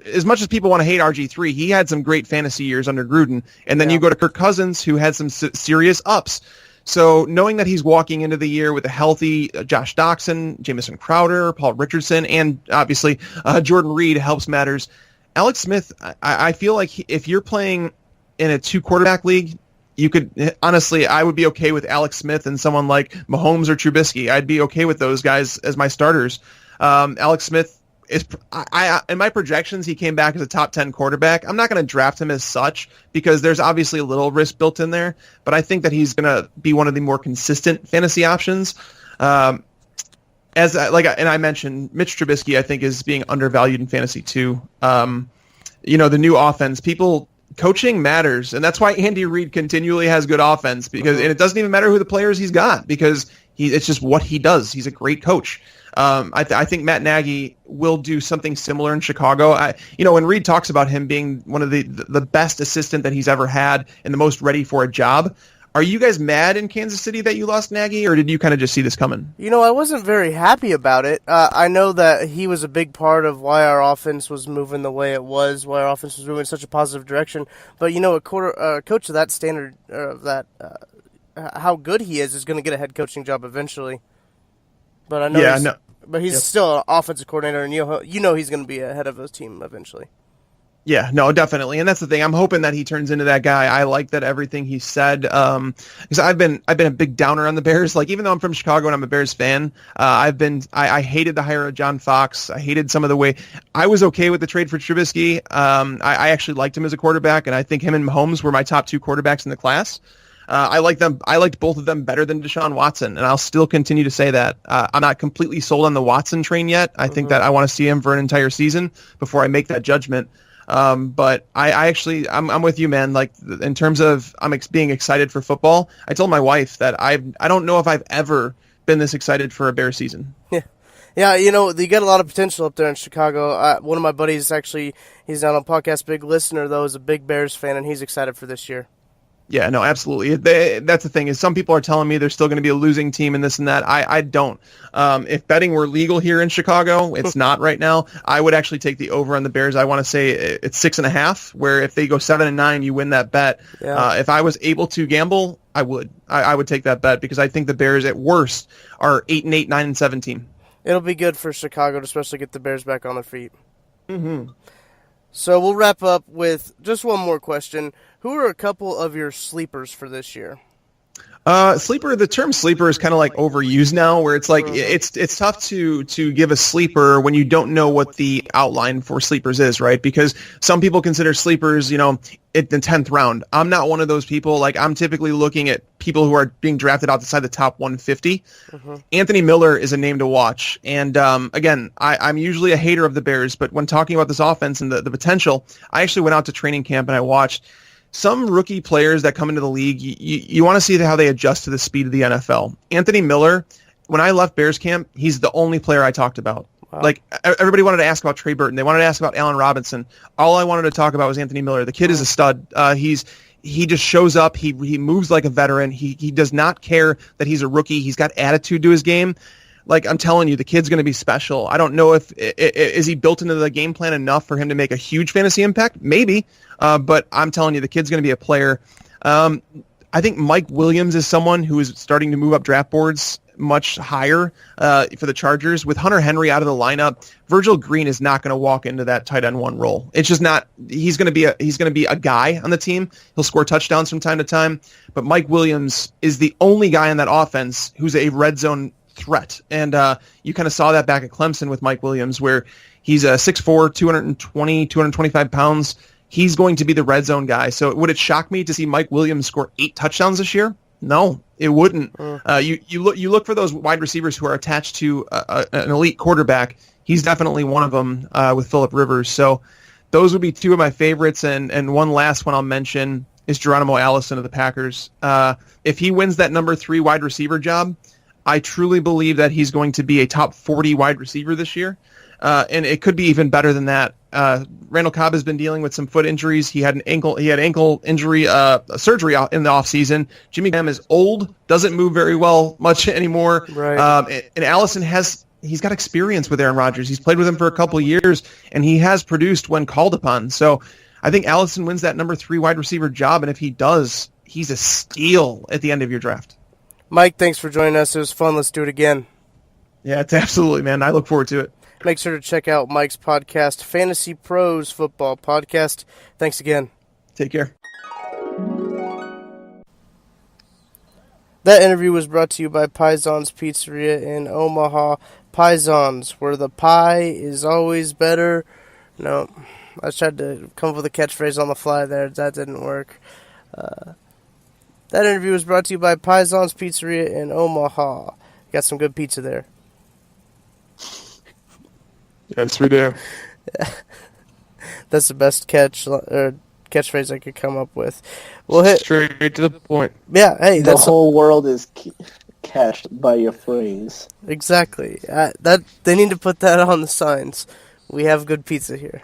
As much as people want to hate RG3, he had some great fantasy years under Gruden. And then you go to Kirk Cousins, who had some serious ups. So knowing that he's walking into the year with a healthy Josh Doxson, Jamison Crowder, Paul Richardson, and obviously Jordan Reed helps matters. Alex Smith, I feel like if you're playing in a 2-quarterback league, you could honestly, I would be okay with Alex Smith and someone like Mahomes or Trubisky. I'd be okay with those guys as my starters. Alex Smith is, in my projections, he came back as a top 10 quarterback. I'm not going to draft him as such because there's obviously a little risk built in there, but I think that he's going to be one of the more consistent fantasy options. And I mentioned, Mitch Trubisky, I think, is being undervalued in fantasy too. The new offense, coaching matters, and that's why Andy Reid continually has good offense and it doesn't even matter who the players he's got because it's just what he does. He's a great coach. I think Matt Nagy will do something similar in Chicago. When Reid talks about him being one of the best assistant that he's ever had and the most ready for a job. Are you guys mad in Kansas City that you lost Nagy, or did you kind of just see this coming? I wasn't very happy about it. I know that he was a big part of why our offense was moving the way it was, why our offense was moving in such a positive direction. But, a coach of that standard, how good he is going to get a head coaching job eventually. But I know but he's still an offensive coordinator, and he's going to be ahead of his team eventually. Yeah, no, definitely, and that's the thing. I'm hoping that he turns into that guy. I like that everything he said. Because I've been a big downer on the Bears. Like, even though I'm from Chicago and I'm a Bears fan, I hated the hire of John Fox. I hated some of the way. I was okay with the trade for Trubisky. I actually liked him as a quarterback, and I think him and Mahomes were my top 2 quarterbacks in the class. I liked both of them better than Deshaun Watson, and I'll still continue to say that. I'm not completely sold on the Watson train yet. I think that I want to see him for an entire season before I make that judgment. But I'm with you, man. Like, in terms of being excited for football, I told my wife that I don't know if I've ever been this excited for a Bears season. Yeah, you got a lot of potential up there in Chicago. One of my buddies, actually, he's down on podcast, big listener, though, is a big Bears fan, and he's excited for this year. Yeah, no, absolutely. That's the thing, is some people are telling me there's still going to be a losing team and this and that. I don't. If betting were legal here in Chicago, it's not right now. I would actually take the over on the Bears. I want to say it's 6.5, where if they go 7-9, you win that bet. Yeah. If I was able to gamble, I would. I would take that bet because I think the Bears at worst are 8-8, 9-7 team. It'll be good for Chicago to especially get the Bears back on their feet. Mm-hmm. So we'll wrap up with just one more question. Who are a couple of your sleepers for this year? Sleeper. The term sleeper is kind of like overused now, where it's like it's tough to give a sleeper when you don't know what the outline for sleepers is, right? Because some people consider sleepers, in the 10th round. I'm not one of those people. Like, I'm typically looking at people who are being drafted outside the top 150. Anthony Miller is a name to watch, and again, I'm usually a hater of the Bears, but when talking about this offense and the potential, I actually went out to training camp and I watched some rookie players that come into the league. You want to see how they adjust to the speed of the NFL. Anthony Miller, when I left Bears camp, he's the only player I talked about. Wow. Like, everybody wanted to ask about Trey Burton. They wanted to ask about Allen Robinson. All I wanted to talk about was Anthony Miller. The kid is a stud. He just shows up. He moves like a veteran. He does not care that he's a rookie. He's got attitude to his game. Like, I'm telling you, the kid's going to be special. I don't know if is he built into the game plan enough for him to make a huge fantasy impact? Maybe. But I'm telling you, the kid's going to be a player. I think Mike Williams is someone who is starting to move up draft boards much higher for the Chargers. With Hunter Henry out of the lineup, Virgil Green is not going to walk into that tight end one role. It's just not. He's going to be a guy on the team. He'll score touchdowns from time to time. But Mike Williams is the only guy in that offense who's a red zone threat. And you kind of saw that back at Clemson with Mike Williams, where he's a 6'4", 225 pounds. He's going to be the red zone guy. So would it shock me to see Mike Williams score 8 touchdowns this year? No, it wouldn't. You look for those wide receivers who are attached to an elite quarterback. He's definitely one of them with Phillip Rivers. So those would be 2 of my favorites. And one last one I'll mention is Geronimo Allison of the Packers. If he wins that number 3 wide receiver job, I truly believe that he's going to be a top 40 wide receiver this year. And it could be even better than that. Randall Cobb has been dealing with some foot injuries. He had ankle injury surgery in the offseason. Jimmy Graham is old, doesn't move very well much anymore. Right. And Allison he's got experience with Aaron Rodgers. He's played with him for a couple of years, and he has produced when called upon. So I think Allison wins that number 3 wide receiver job, and if he does, he's a steal at the end of your draft. Mike, thanks for joining us. It was fun. Let's do it again. Yeah, it's absolutely, man. I look forward to it. Make sure to check out Mike's podcast, Fantasy Pros Football Podcast. Thanks again. Take care. That interview was brought to you by Paisans Pizzeria in Omaha. Paisans, where the pie is always better. No, I tried to come up with a catchphrase on the fly there. That didn't work. That interview was brought to you by Paisans Pizzeria in Omaha. Got some good pizza there. Yes, we do. That's the best catchphrase I could come up with. We'll hit straight to the point. Yeah, hey, the whole world is catched by your phrase. Exactly. That they need to put that on the signs. We have good pizza here.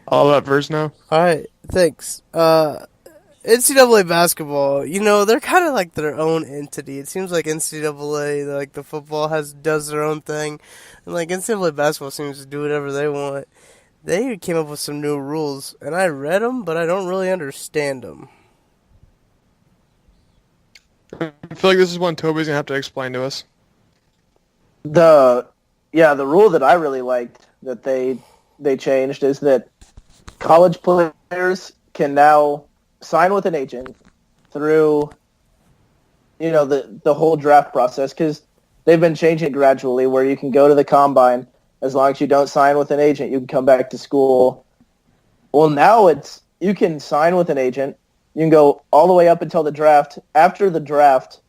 All that verse now. All right, thanks. NCAA basketball, they're kind of like their own entity. It seems like NCAA, like the football does their own thing, and like NCAA basketball seems to do whatever they want. They came up with some new rules, and I read them, but I don't really understand them. I feel like this is one Toby's gonna have to explain to us. The rule that I really liked that they changed is that college players can now sign with an agent through, the whole draft process, because they've been changing it gradually where you can go to the combine. As long as you don't sign with an agent, you can come back to school. Well, now you can sign with an agent. You can go all the way up until the draft. After the draft,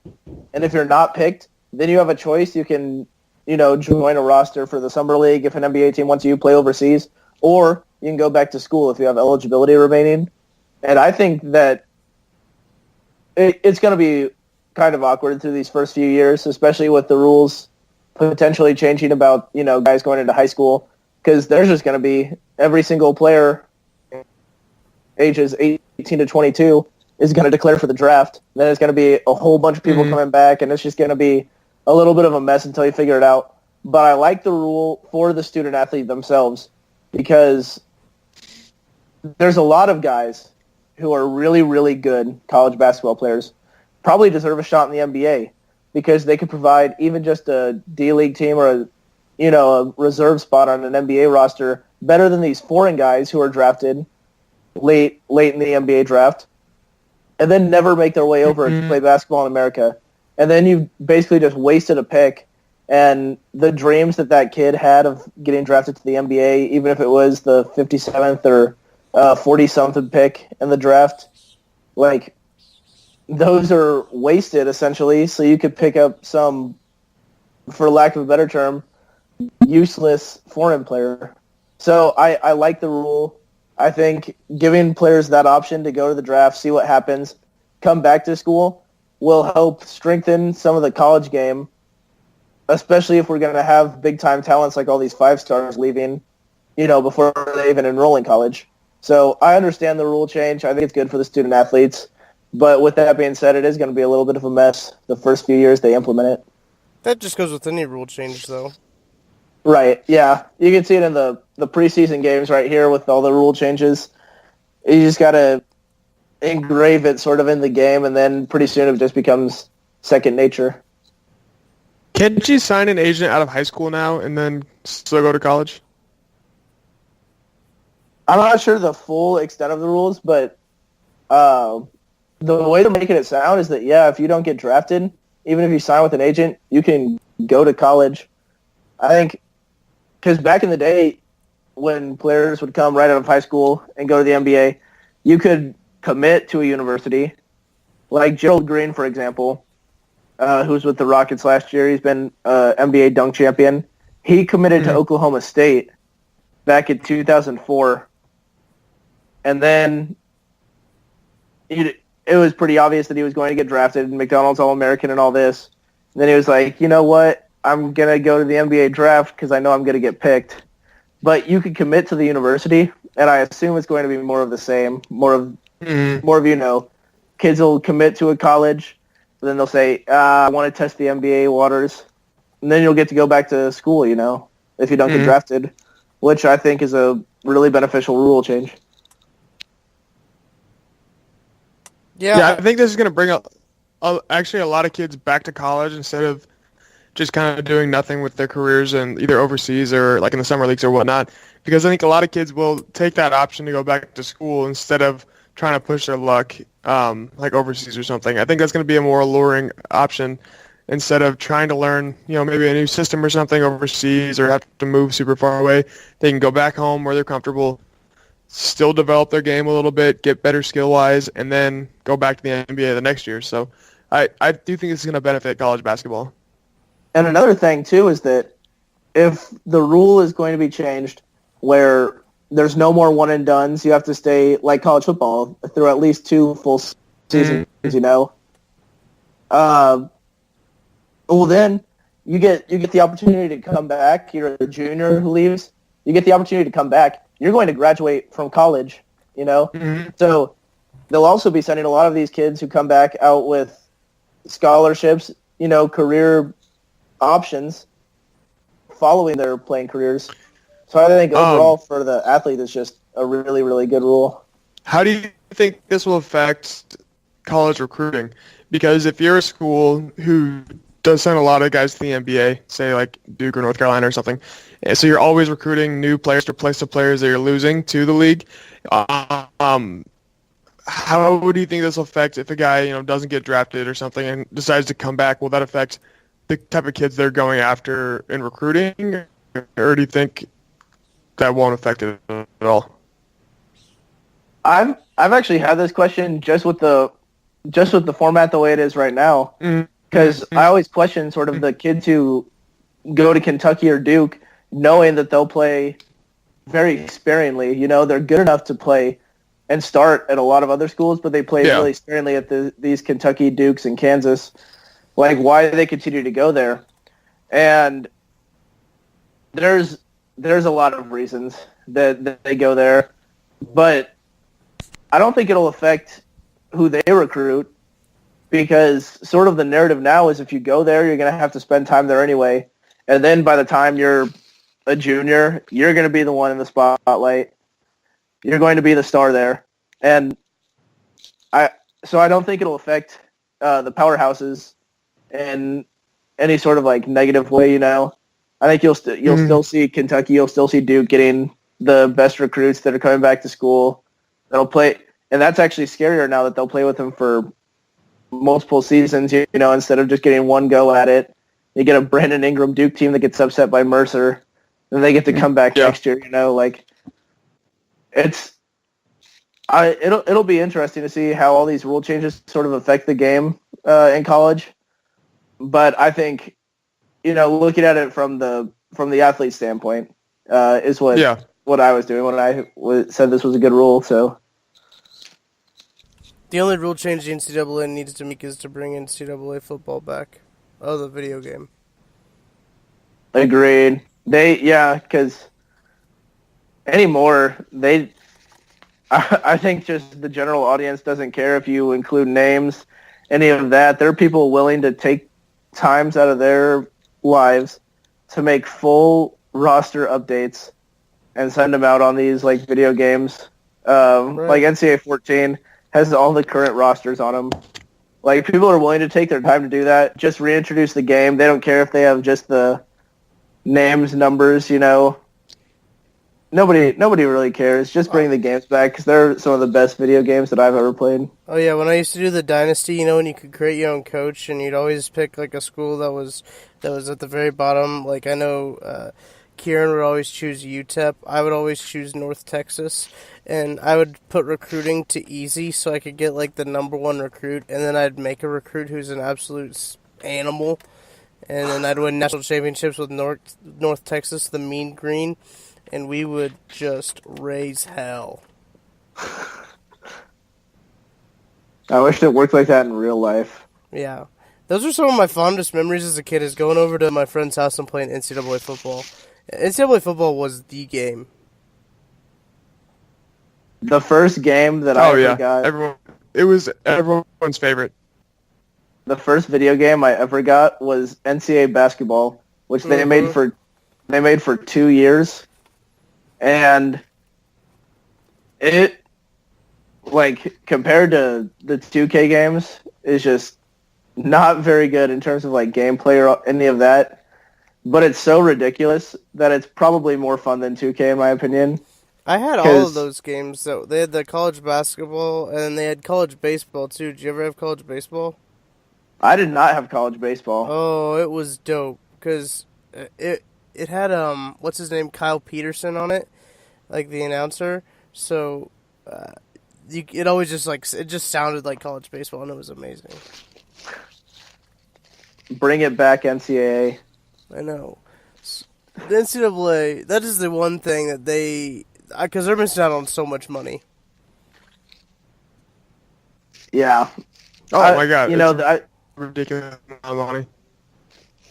and if you're not picked, then you have a choice. You can, join a roster for the summer league if an NBA team wants you to play overseas, or you can go back to school if you have eligibility remaining. And I think that it's going to be kind of awkward through these first few years, especially with the rules potentially changing about, guys going into high school, because there's just going to be every single player ages 18 to 22 is going to declare for the draft. Then it's going to be a whole bunch of people coming back, and it's just going to be a little bit of a mess until you figure it out. But I like the rule for the student athlete themselves, because there's a lot of guys who are really, really good college basketball players, probably deserve a shot in the NBA, because they could provide even just a D-League team or a reserve spot on an NBA roster better than these foreign guys who are drafted late in the NBA draft. and then never make their way over to play basketball in America. And then you basically just wasted a pick. And the dreams that kid had of getting drafted to the NBA, even if it was the 57th or 40-something pick in the draft, like, those are wasted, essentially. So you could pick up some, for lack of a better term, useless foreign player. So I like the rule. I think giving players that option to go to the draft, see what happens, come back to school, will help strengthen some of the college game, especially if we're going to have big-time talents like all these 5-stars leaving, before they even enroll in college. So I understand the rule change. I think it's good for the student athletes. But with that being said, it is going to be a little bit of a mess the first few years they implement it. That just goes with any rule change, though. Right, yeah. You can see it in the preseason games right here with all the rule changes. You just got to engrave it sort of in the game, and then pretty soon it just becomes second nature. Can't you sign an agent out of high school now and then still go to college? I'm not sure the full extent of the rules, but the way they're making it sound is that, if you don't get drafted, even if you sign with an agent, you can go to college. I think, because back in the day, when players would come right out of high school and go to the NBA, you could commit to a university. Like Gerald Green, for example, who's with the Rockets last year. He's been NBA dunk champion. He committed to Oklahoma State back in 2004. And then it was pretty obvious that he was going to get drafted, McDonald's All-American and all this. And then he was like, you know what? I'm going to go to the NBA draft because I know I'm going to get picked. But you could commit to the university, and I assume it's going to be more of the same, more of kids will commit to a college, and then they'll say, I want to test the NBA waters. And then you'll get to go back to school, if you don't get drafted, which I think is a really beneficial rule change. Yeah, I think this is going to bring actually a lot of kids back to college instead of just kind of doing nothing with their careers and either overseas or like in the summer leagues or whatnot. Because I think a lot of kids will take that option to go back to school instead of trying to push their luck like overseas or something. I think that's going to be a more alluring option instead of trying to learn, maybe a new system or something overseas or have to move super far away. They can go back home where they're comfortable, still develop their game a little bit, get better skill-wise, and then go back to the NBA the next year. So I do think this is going to benefit college basketball. And another thing, too, is that if the rule is going to be changed where there's no more one-and-dones, you have to stay, like college football, through at least 2 full seasons, well, then you get the opportunity to come back. You're a junior who leaves. You get the opportunity to come back. You're going to graduate from college, So they'll also be sending a lot of these kids who come back out with scholarships, career options following their playing careers. So I think overall for the athlete, it's just a really, really good rule. How do you think this will affect college recruiting? Because if you're a school who does send a lot of guys to the NBA, say like Duke or North Carolina or something, so you're always recruiting new players to replace the players that you're losing to the league, how do you think this will affect if a guy doesn't get drafted or something and decides to come back? Will that affect the type of kids they're going after in recruiting, or do you think that won't affect it at all? I've actually had this question just with the format the way it is right now, because I always question sort of the kids who go to Kentucky or Duke knowing that they'll play very sparingly. They're good enough to play and start at a lot of other schools, but they play really sparingly at these Kentucky, Dukes, and Kansas. Like, why do they continue to go there? And there's a lot of reasons that they go there, but I don't think it'll affect who they recruit, because sort of the narrative now is if you go there, you're going to have to spend time there anyway, and then by the time you're a junior, you're going to be the one in the spotlight. You're going to be the star there, and I don't think it'll affect the powerhouses in any sort of like negative way. I think you'll still see Kentucky, you'll still see Duke getting the best recruits that are coming back to school that'll play. And that's actually scarier now that they'll play with him for multiple seasons, instead of just getting one go at it. You get a Brandon Ingram Duke team that gets upset by Mercer, and they get to come back next year, it'll be interesting to see how all these rule changes sort of affect the game in college. But I think, looking at it from the athlete standpoint, is what I was doing when I said this was a good rule. So the only rule change the NCAA needs to make is to bring NCAA football back. Oh, the video game. Agreed. Because anymore, I think just the general audience doesn't care if you include names, any of that. There are people willing to take times out of their lives to make full roster updates and send them out on these video games. Like NCAA 14 has all the current rosters on them. People are willing to take their time to do that. Just reintroduce the game. They don't care if they have just the names, numbers, Nobody really cares. Just bring the games back because they're some of the best video games that I've ever played. Oh, yeah. When I used to do the Dynasty, when you could create your own coach and you'd always pick, a school that was at the very bottom. I know Kieran would always choose UTEP. I would always choose North Texas. And I would put recruiting to easy so I could get, the number one recruit. And then I'd make a recruit who's an absolute animal. And then I'd win national championships with North Texas, the Mean Green. And we would just raise hell. I wish it worked like that in real life. Yeah. Those are some of my fondest memories as a kid, is going over to my friend's house and playing NCAA football. NCAA football was the game. The first game that I ever got... It was everyone's favorite. The first video game I ever got was NCAA Basketball, which they made for 2 years. And it, compared to the 2K games, is just not very good in terms of, gameplay or any of that. But it's so ridiculous that it's probably more fun than 2K, in my opinion. I had all of those games, though. They had the college basketball, and they had college baseball, too. Did you ever have college baseball? I did not have college baseball. Oh, it was dope, because it had, what's his name, Kyle Peterson on it, the announcer. So, it always just, it just sounded like college baseball, and it was amazing. Bring it back, NCAA. I know. The NCAA, that is the one thing that because they're missing out on so much money. Yeah. Oh, my God. Ridiculous amount of money.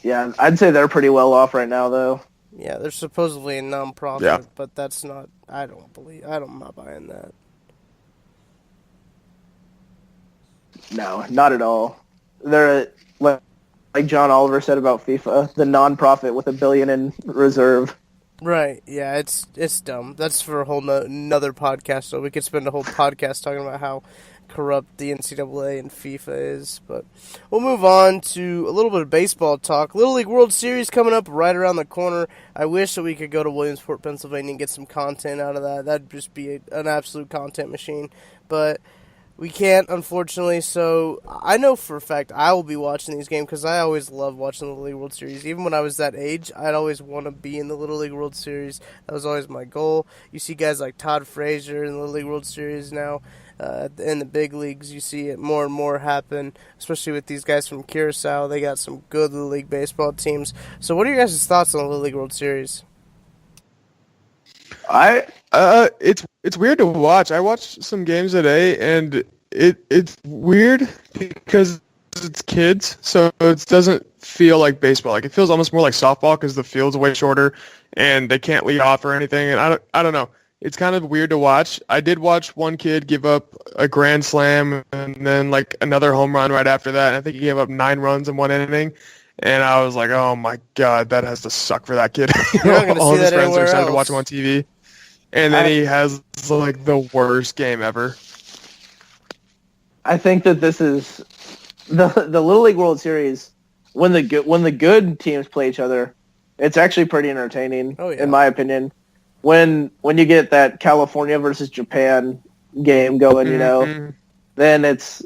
Yeah, I'd say they're pretty well off right now, though. Yeah, they're supposedly a non-profit, but that's not... I'm not buying that. No, not at all. They're, like John Oliver said about FIFA, the non-profit with $1 billion in reserve. Right, yeah, it's dumb. That's for a whole another podcast, so we could spend a whole podcast talking about how corrupt the NCAA and FIFA is. But we'll move on to a little bit of baseball talk. Little League World Series coming up right around the corner. I wish that we could go to Williamsport, Pennsylvania and get some content out of that. That'd just be an absolute content machine. But we can't, unfortunately, so I know for a fact I will be watching these games because I always love watching the Little League World Series. Even when I was that age, I'd always want to be in the Little League World Series. That was always my goal. You see guys like Todd Frazier in the Little League World Series now. In the big leagues, you see it more and more happen, especially with these guys from Curacao. They got some good Little League baseball teams. So what are your guys' thoughts on the Little League World Series? It's weird to watch. I watched some games today, and it's weird because it's kids, so it doesn't feel like baseball. It feels almost more like softball because the field's way shorter and they can't lead off or anything. And I don't know. It's kind of weird to watch. I did watch one kid give up a grand slam and then another home run right after that. And I think he gave up 9 runs in one inning. And I was like, oh my God, that has to suck for that kid. You're not going to All see his that friends are anywhere excited else. to watch him on TV. And then he has the worst game ever. I think that this is the Little League World Series. When the good teams play each other, it's actually pretty entertaining, in my opinion. When you get that California versus Japan game going, then it's,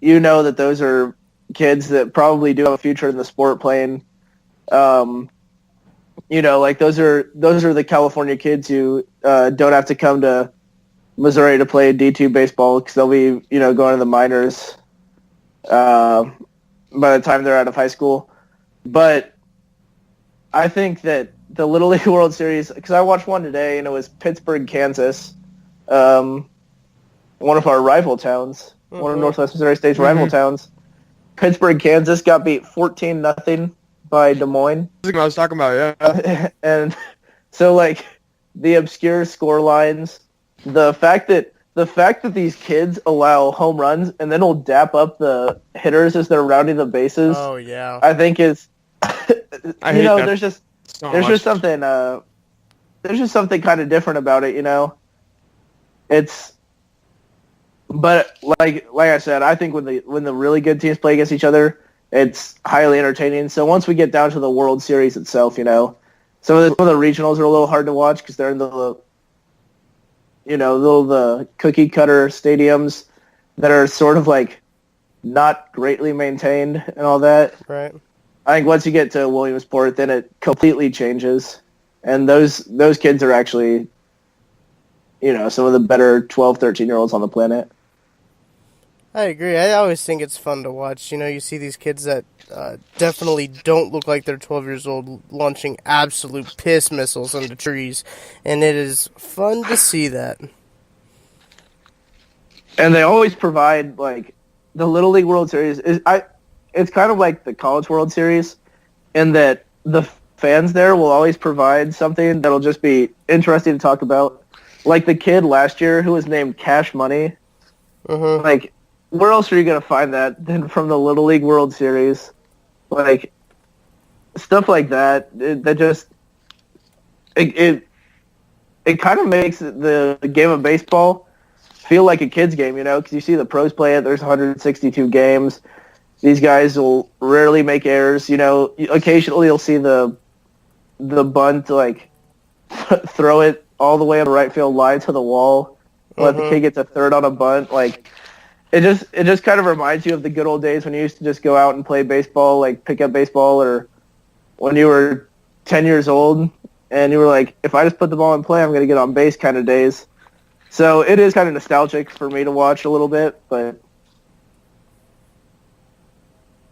that those are kids that probably do have a future in the sport playing. Like those are the California kids who don't have to come to Missouri to play D2 baseball because they'll be, going to the minors by the time they're out of high school. But I think that the Little League World Series, because I watched one today, and it was Pittsburgh, Kansas, one of our rival towns, one of Northwest Missouri State's rival towns. Pittsburgh, Kansas got beat 14-0 by Des Moines. That's what I was talking about, yeah. And so, like, the obscure score lines, the fact that these kids allow home runs and then will dap up the hitters as they're rounding the bases. Oh yeah, I think is there's just something kind of different about it. But like I said, I think when the really good teams play against each other, it's highly entertaining. So once we get down to the World Series itself, some of the regionals are a little hard to watch because they're in the the cookie cutter stadiums that are sort of like not greatly maintained and all that. Right. I think once you get to Williamsport, then it completely changes, and those kids are actually, some of the better 12, 13-year-olds on the planet. I agree. I always think it's fun to watch. You see these kids that definitely don't look like they're 12 years old launching absolute piss missiles into trees, and it is fun to see that. And they always provide, like, the Little League World Series. It's kind of like the College World Series in that the fans there will always provide something that'll just be interesting to talk about. Like the kid last year who was named Cash Money. Like, where else are you going to find that than from the Little League World Series? Like, stuff like that, it kind of makes the game of baseball feel like a kid's game, because you see the pros play it. There's 162 games. These guys will rarely make errors. Occasionally you'll see the bunt, like, throw it all the way up the right field line to the wall. Let the kid get to third on a bunt. Like, it just kind of reminds you of the good old days when you used to just go out and play baseball, like pick up baseball, or when you were 10 years old and you were like, if I just put the ball in play, I'm going to get on base kind of days. So it is kind of nostalgic for me to watch a little bit, but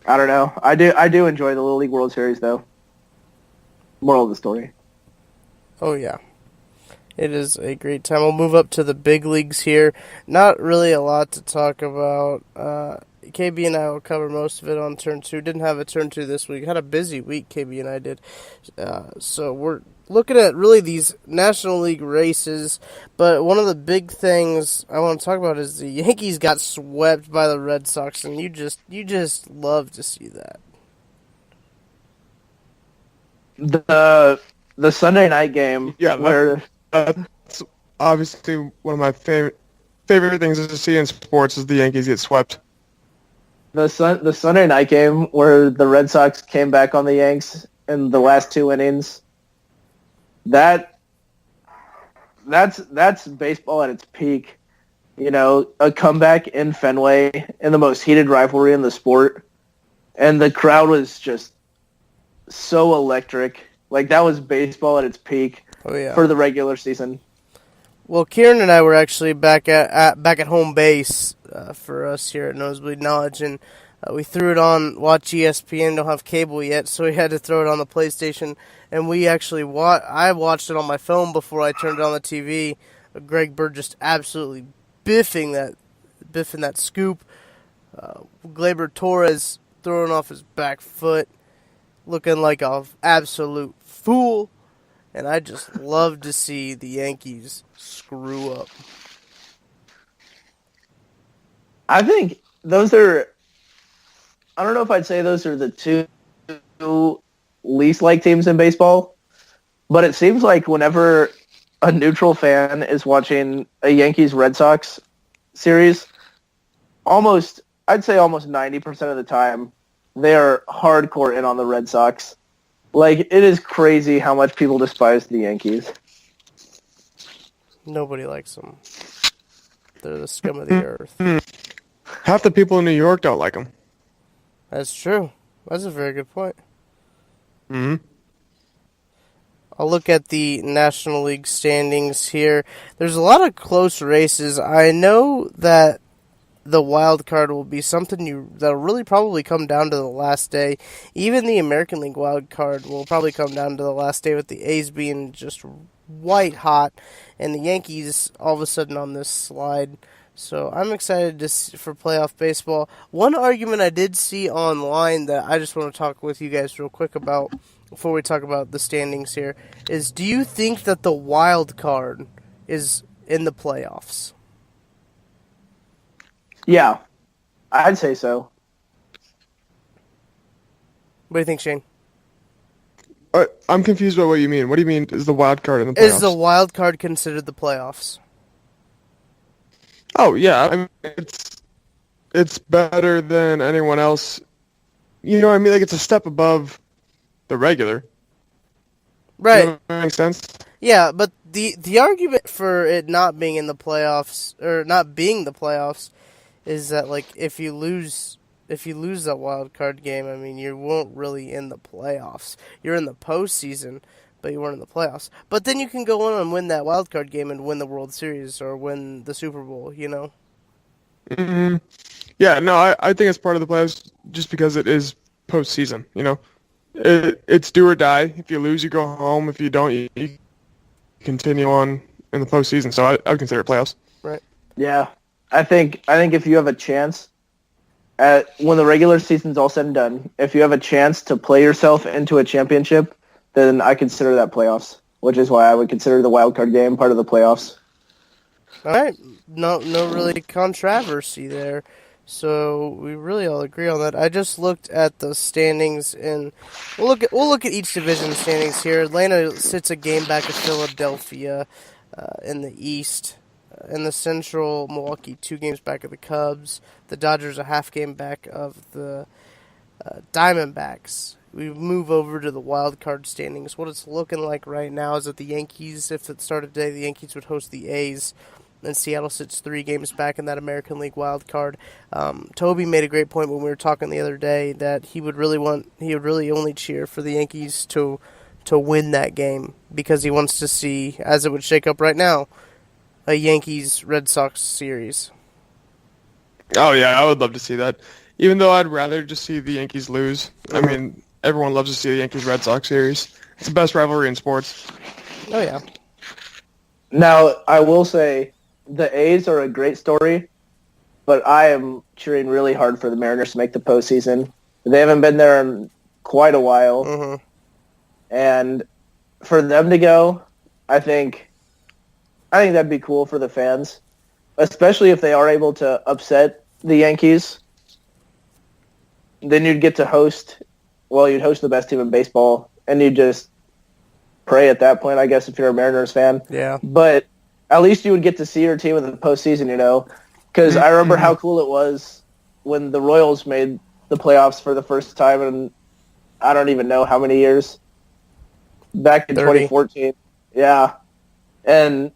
I don't know. I do enjoy the Little League World Series, though. Moral of the story. Oh, yeah. It is a great time. We'll move up to the big leagues here. Not really a lot to talk about. KB and I will cover most of it on turn 2. Didn't have a turn 2 this week. Had a busy week, KB and I did. So we're looking at really these National League races. But one of the big things I want to talk about is the Yankees got swept by the Red Sox, and you just love to see that. The Sunday night game, where that's obviously one of my favorite things to see in sports is the Yankees get swept. The Sunday night game where the Red Sox came back on the Yanks in the last 2 innings. That's baseball at its peak. A comeback in Fenway in the most heated rivalry in the sport, and the crowd was just so electric. Like, that was baseball at its peak for the regular season. Well, Kieran and I were actually back at home base for us here at Nosebleed Knowledge, and we threw it on, watch ESPN, don't have cable yet, so we had to throw it on the PlayStation, and we actually I watched it on my phone before I turned it on the TV. Greg Bird just absolutely biffing that scoop. Gleyber Torres throwing off his back foot, looking like an absolute fool. And I just love to see the Yankees screw up. I think those are... I don't know if I'd say those are the two least liked teams in baseball, but it seems like whenever a neutral fan is watching a Yankees-Red Sox series, I'd say almost 90% of the time, they are hardcore in on the Red Sox. Like, it is crazy how much people despise the Yankees. Nobody likes them. They're the scum of the earth. Half the people in New York don't like them. That's true. That's a very good point. Mm-hmm. I'll look at the National League standings here. There's a lot of close races. I know that the wild card will be something that'll really probably come down to the last day. Even the American League wild card will probably come down to the last day, with the A's being just white hot and the Yankees all of a sudden on this slide. So I'm excited for playoff baseball. One argument I did see online that I just want to talk with you guys real quick about before we talk about the standings here is, do you think that the wild card is in the playoffs? Yeah, I'd say so. What do you think, Shane? I'm confused about what you mean. What do you mean is the wild card in the playoffs? Is the wild card considered the playoffs? Oh, yeah. I mean, it's better than anyone else. You know what I mean? Like, it's a step above the regular. Right. Does that make sense? Yeah, but the argument for it not being in the playoffs, or not being the playoffs, is that, like, if you lose that wild card game, I mean, you won't really in the playoffs. You're in the postseason, but you weren't in the playoffs. But then you can go on and win that wild card game and win the World Series or win the Super Bowl, you know? Mm-hmm. Yeah, no, I think it's part of the playoffs just because it is postseason, you know? It's do or die. If you lose, you go home. If you don't, you continue on in the postseason. So I would consider it playoffs. Right. Yeah. I think if you have a chance when the regular season's all said and done, if you have a chance to play yourself into a championship, then I consider that playoffs, which is why I would consider the wild card game part of the playoffs. All right. No really controversy there. So we really all agree on that. I just looked at the standings, and we'll look at each division standings here. Atlanta sits a game back of Philadelphia in the East. In the Central, Milwaukee 2 games back of the Cubs. The Dodgers a half game back of the Diamondbacks. We move over to the wild card standings. What it's looking like right now is that the Yankees, if it started today, the Yankees would host the A's. And Seattle sits 3 games back in that American League wild card. Toby made a great point when we were talking the other day that he would really only cheer for the Yankees to win that game, because he wants to see, as it would shake up right now, a Yankees-Red Sox series. Oh, yeah, I would love to see that. Even though I'd rather just see the Yankees lose. I mean, everyone loves to see the Yankees-Red Sox series. It's the best rivalry in sports. Oh, yeah. Now, I will say the A's are a great story, but I am cheering really hard for the Mariners to make the postseason. They haven't been there in quite a while. Mm-hmm. And for them to go, I think that'd be cool for the fans, especially if they are able to upset the Yankees. Then you'd get to host the best team in baseball, and you just pray at that point, I guess, if you're a Mariners fan. Yeah. But at least you would get to see your team in the postseason, you know, because I remember how cool it was when the Royals made the playoffs for the first time in I don't even know how many years. Back in 30. 2014. Yeah. And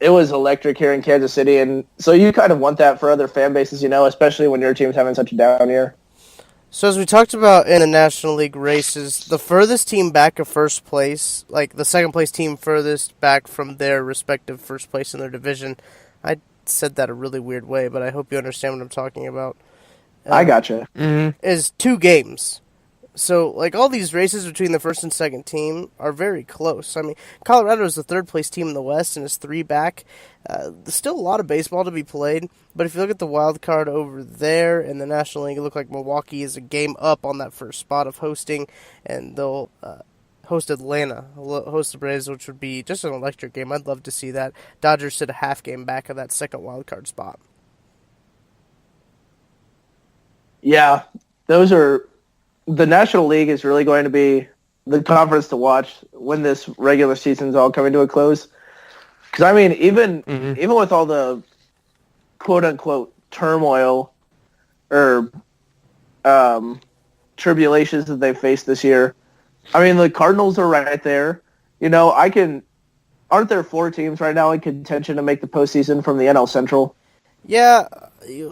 it was electric here in Kansas City, and so you kind of want that for other fan bases, you know, especially when your team's having such a down year. So as we talked about in the National League races, the furthest team back of first place, like the second place team furthest back from their respective first place in their division, I said that a really weird way, but I hope you understand what I'm talking about. I gotcha. Is 2 games. So, like, all these races between the first and second team are very close. I mean, Colorado is the third-place team in the West and is 3 back. There's still a lot of baseball to be played, but if you look at the wild card over there in the National League, it looks like Milwaukee is a game up on that first spot of hosting, and they'll host Atlanta, host the Braves, which would be just an electric game. I'd love to see that. Dodgers sit a half game back of that second wild card spot. Yeah, those are... The National League is really going to be the conference to watch when this regular season's all coming to a close. Because, I mean, even with all the quote-unquote turmoil or tribulations that they faced this year, I mean, the Cardinals are right there. You know, aren't there 4 teams right now in contention to make the postseason from the NL Central? Yeah,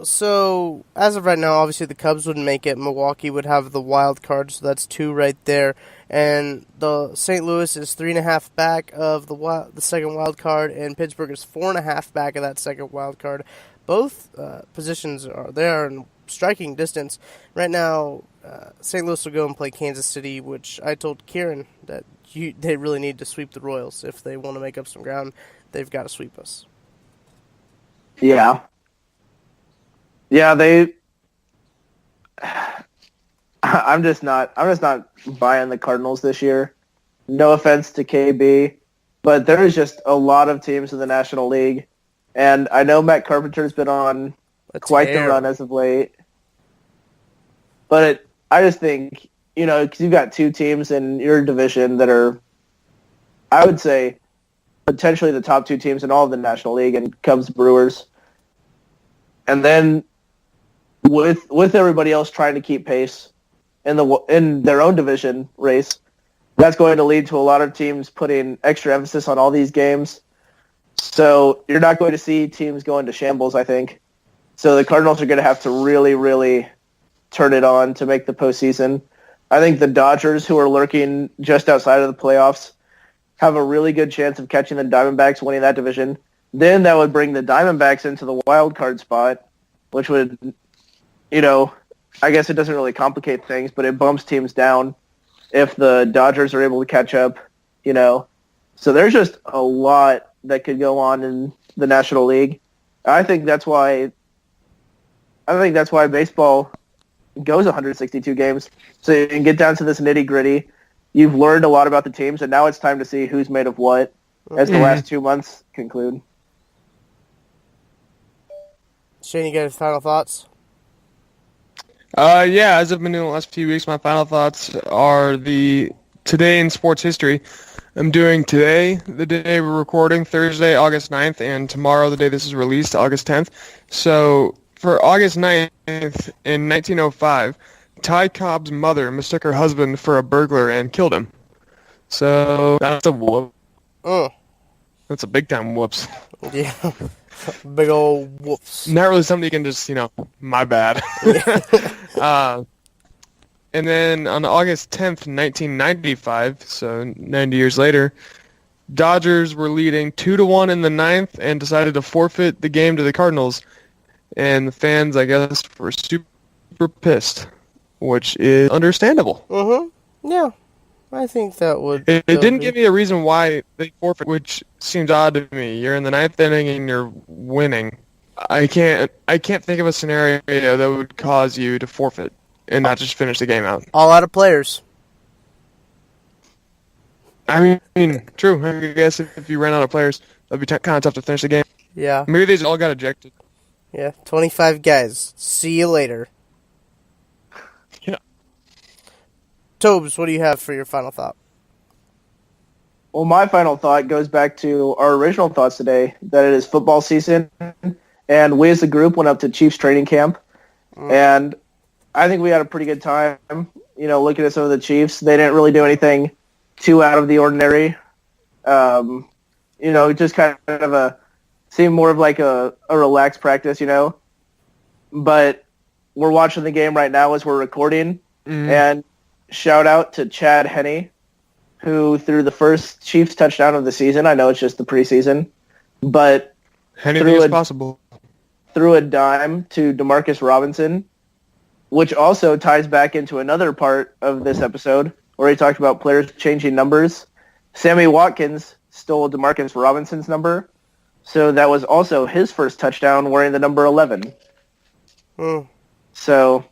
so as of right now, obviously the Cubs wouldn't make it. Milwaukee would have the wild card, so that's 2 right there. And the St. Louis is 3.5 back of the second wild card, and Pittsburgh is 4.5 back of that second wild card. Both positions are in striking distance. Right now, St. Louis will go and play Kansas City, which I told Kieran that they really need to sweep the Royals. If they want to make up some ground, they've got to sweep us. Yeah. Yeah, I'm just not buying the Cardinals this year. No offense to KB, but there is just a lot of teams in the National League, and I know Matt Carpenter's been on quite the run as of late. But I just think, because you've got 2 teams in your division that are, I would say, potentially the top 2 teams in all of the National League, and Cubs, Brewers. And then with everybody else trying to keep pace in their own division race, that's going to lead to a lot of teams putting extra emphasis on all these games. So you're not going to see teams go into shambles, I think. So the Cardinals are going to have to really, really turn it on to make the postseason. I think the Dodgers, who are lurking just outside of the playoffs, have a really good chance of catching the Diamondbacks winning that division. Then that would bring the Diamondbacks into the wild card spot, which would, I guess it doesn't really complicate things, but it bumps teams down if the Dodgers are able to catch up, So there's just a lot that could go on in the National League. I think that's why baseball goes 162 games, so you can get down to this nitty-gritty. You've learned a lot about the teams, and now it's time to see who's made of what as the last 2 months conclude. Shane, you got his final thoughts? Yeah, as I've been doing the last few weeks, my final thoughts are today in sports history. I'm doing today, the day we're recording, Thursday, August 9th, and tomorrow, the day this is released, August 10th. So for August 9th in 1905, Ty Cobb's mother mistook her husband for a burglar and killed him. So that's a whoop. Oh. That's a big-time whoops. Yeah. Big old whoops. Not really something you can just, my bad. And then on August 10th, 1995, so 90 years later, Dodgers were leading 2-1 in the ninth and decided to forfeit the game to the Cardinals. And the fans, I guess, were super pissed, which is understandable. Mm-hmm. Yeah. I think that would... It didn't give me a reason why they forfeit, which seems odd to me. You're in the ninth inning and you're winning. I can't think of a scenario that would cause you to forfeit and not just finish the game out. All out of players. I mean, true. I guess if you ran out of players, that'd be kind of tough to finish the game. Yeah. Maybe they just all got ejected. Yeah, 25 guys. See you later. Yeah. Tobes, what do you have for your final thought? Well, my final thought goes back to our original thoughts today, that it is football season, and we as a group went up to Chiefs training camp, and I think we had a pretty good time, looking at some of the Chiefs. They didn't really do anything too out of the ordinary. Just kind of seemed more of like a relaxed practice, But we're watching the game right now as we're recording, and shout out to Chad Henne, who threw the first Chiefs touchdown of the season. I know it's just the preseason, but Anything is possible. Threw a dime to DeMarcus Robinson, which also ties back into another part of this episode where he talked about players changing numbers. Sammy Watkins stole DeMarcus Robinson's number, so that was also his first touchdown wearing the number 11. So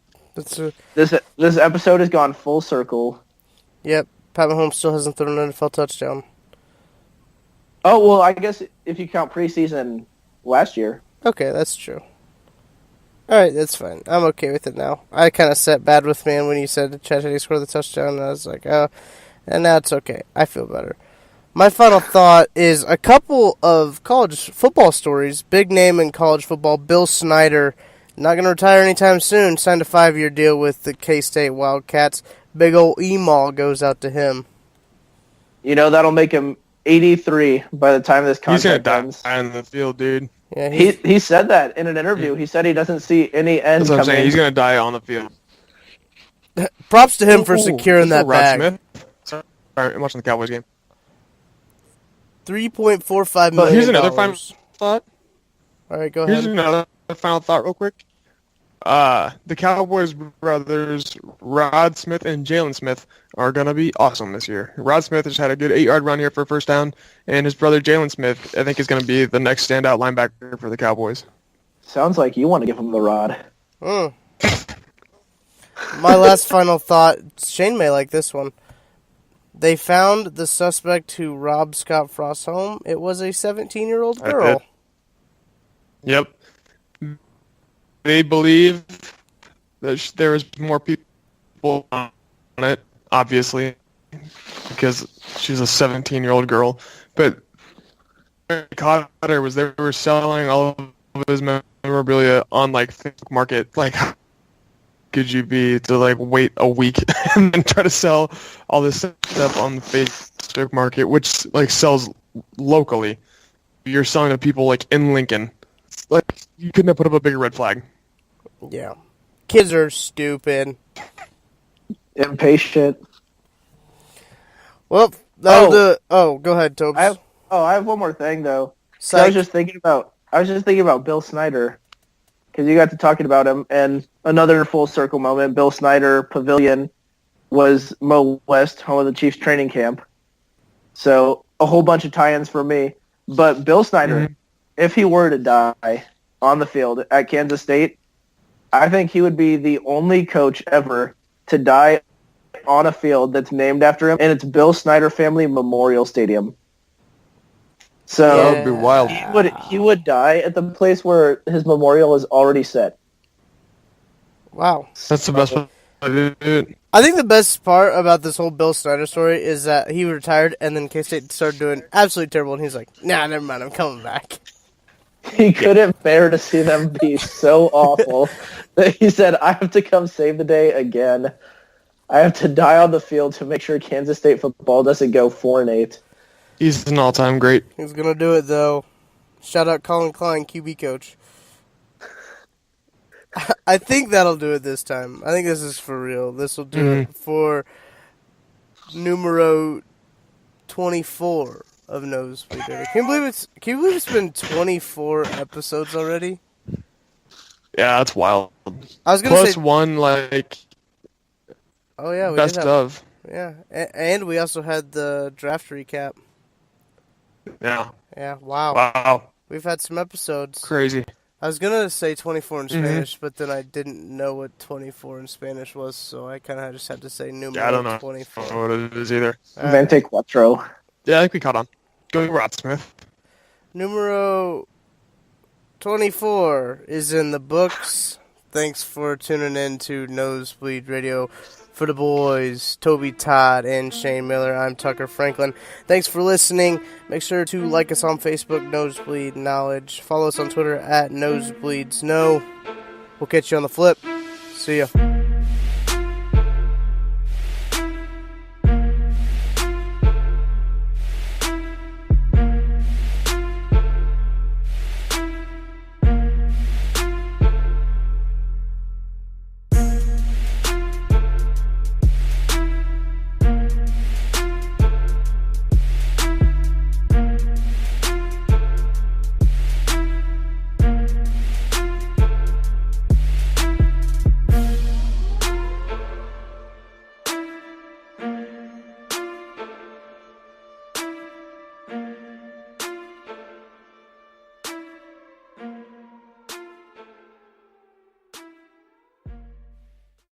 this episode has gone full circle. Yep, Pat Mahomes still hasn't thrown an NFL touchdown. Oh, well, I guess if you count preseason last year. Okay, that's true. Alright, that's fine. I'm okay with it now. I kind of set bad with me when you said Chad Henne scored the touchdown, and I was like, oh, and now it's okay. I feel better. My final thought is a couple of college football stories. Big name in college football, Bill Snyder, not going to retire anytime soon, signed a 5-year deal with the K-State Wildcats. Big old E-Maul goes out to him. That'll make him 83 by the time this contract ends. He's going to die in the field, dude. Yeah, he said that in an interview. He said he doesn't see any end That's what I'm coming. saying. He's going to die on the field. props to him for securing that Rod bag. Smith. Sorry, I'm watching the Cowboys game. $3.45 million. Here's another final thought. All right, go ahead. Here's another final thought real quick. The Cowboys brothers, Rod Smith and Jalen Smith, are going to be awesome this year. Rod Smith just had a good 8-yard run here for a first down, and his brother Jalen Smith, I think, is going to be the next standout linebacker for the Cowboys. Sounds like you want to give him the rod. My last final thought, Shane may like this one. They found the suspect who robbed Scott Frost's home. It was a 17-year-old girl. Yep. They believe that there was more people on it, obviously, because she's a 17-year-old girl. But what caught her was they were selling all of his memorabilia on, like, Facebook Market. Like, how could you be to, like, wait a week and then try to sell all this stuff on the Facebook Market, which, like, sells locally? You're selling to people, like, in Lincoln. Like, you couldn't have put up a bigger red flag. Yeah. Kids are stupid. Impatient. Well, go ahead, Tobes. I have one more thing though. So Psych. I was just thinking about Bill Snyder, because you got to talking about him, and another full circle moment. Bill Snyder Pavilion was Mo West, home of the Chiefs training camp. So a whole bunch of tie-ins for me. But Bill Snyder, if he were to die on the field at Kansas State, I think he would be the only coach ever to die on a field that's named after him, and it's Bill Snyder Family Memorial Stadium. So That would be wild. he would die at the place where his memorial is already set. Wow. That's the best way to do it. I think the best part about this whole Bill Snyder story is that he retired and then K-State started doing absolutely terrible, and he's like, nah, never mind, I'm coming back. He couldn't bear to see them be so awful that he said, I have to come save the day again. I have to die on the field to make sure Kansas State football doesn't go 4-8. He's an all-time great. He's going to do it, though. Shout out Colin Klein, QB coach. I think that'll do it this time. I think this is for real. This will do it for numero 24 of Nosebleed Radio. Can you believe it's been 24 episodes already? Yeah, that's wild. I was gonna Plus say one, like, oh yeah, we best did have, of. yeah, and we also had the draft recap. Yeah. Yeah, wow. Wow. We've had some episodes. Crazy. I was gonna say 24 in Spanish, but then I didn't know what 24 in Spanish was, so I kind of just had to say numero Yeah, I don't know. 24. I don't know what it is either. Vente Cuatro. Yeah, I think we caught on. Go Rod Smith. Numero 24 is in the books. Thanks for tuning in to Nosebleed Radio. For the boys, Toby Todd and Shane Miller, I'm Tucker Franklin. Thanks for listening. Make sure to like us on Facebook, Nosebleed Knowledge. Follow us on Twitter at NosebleedsKnow. We'll catch you on the flip. See ya.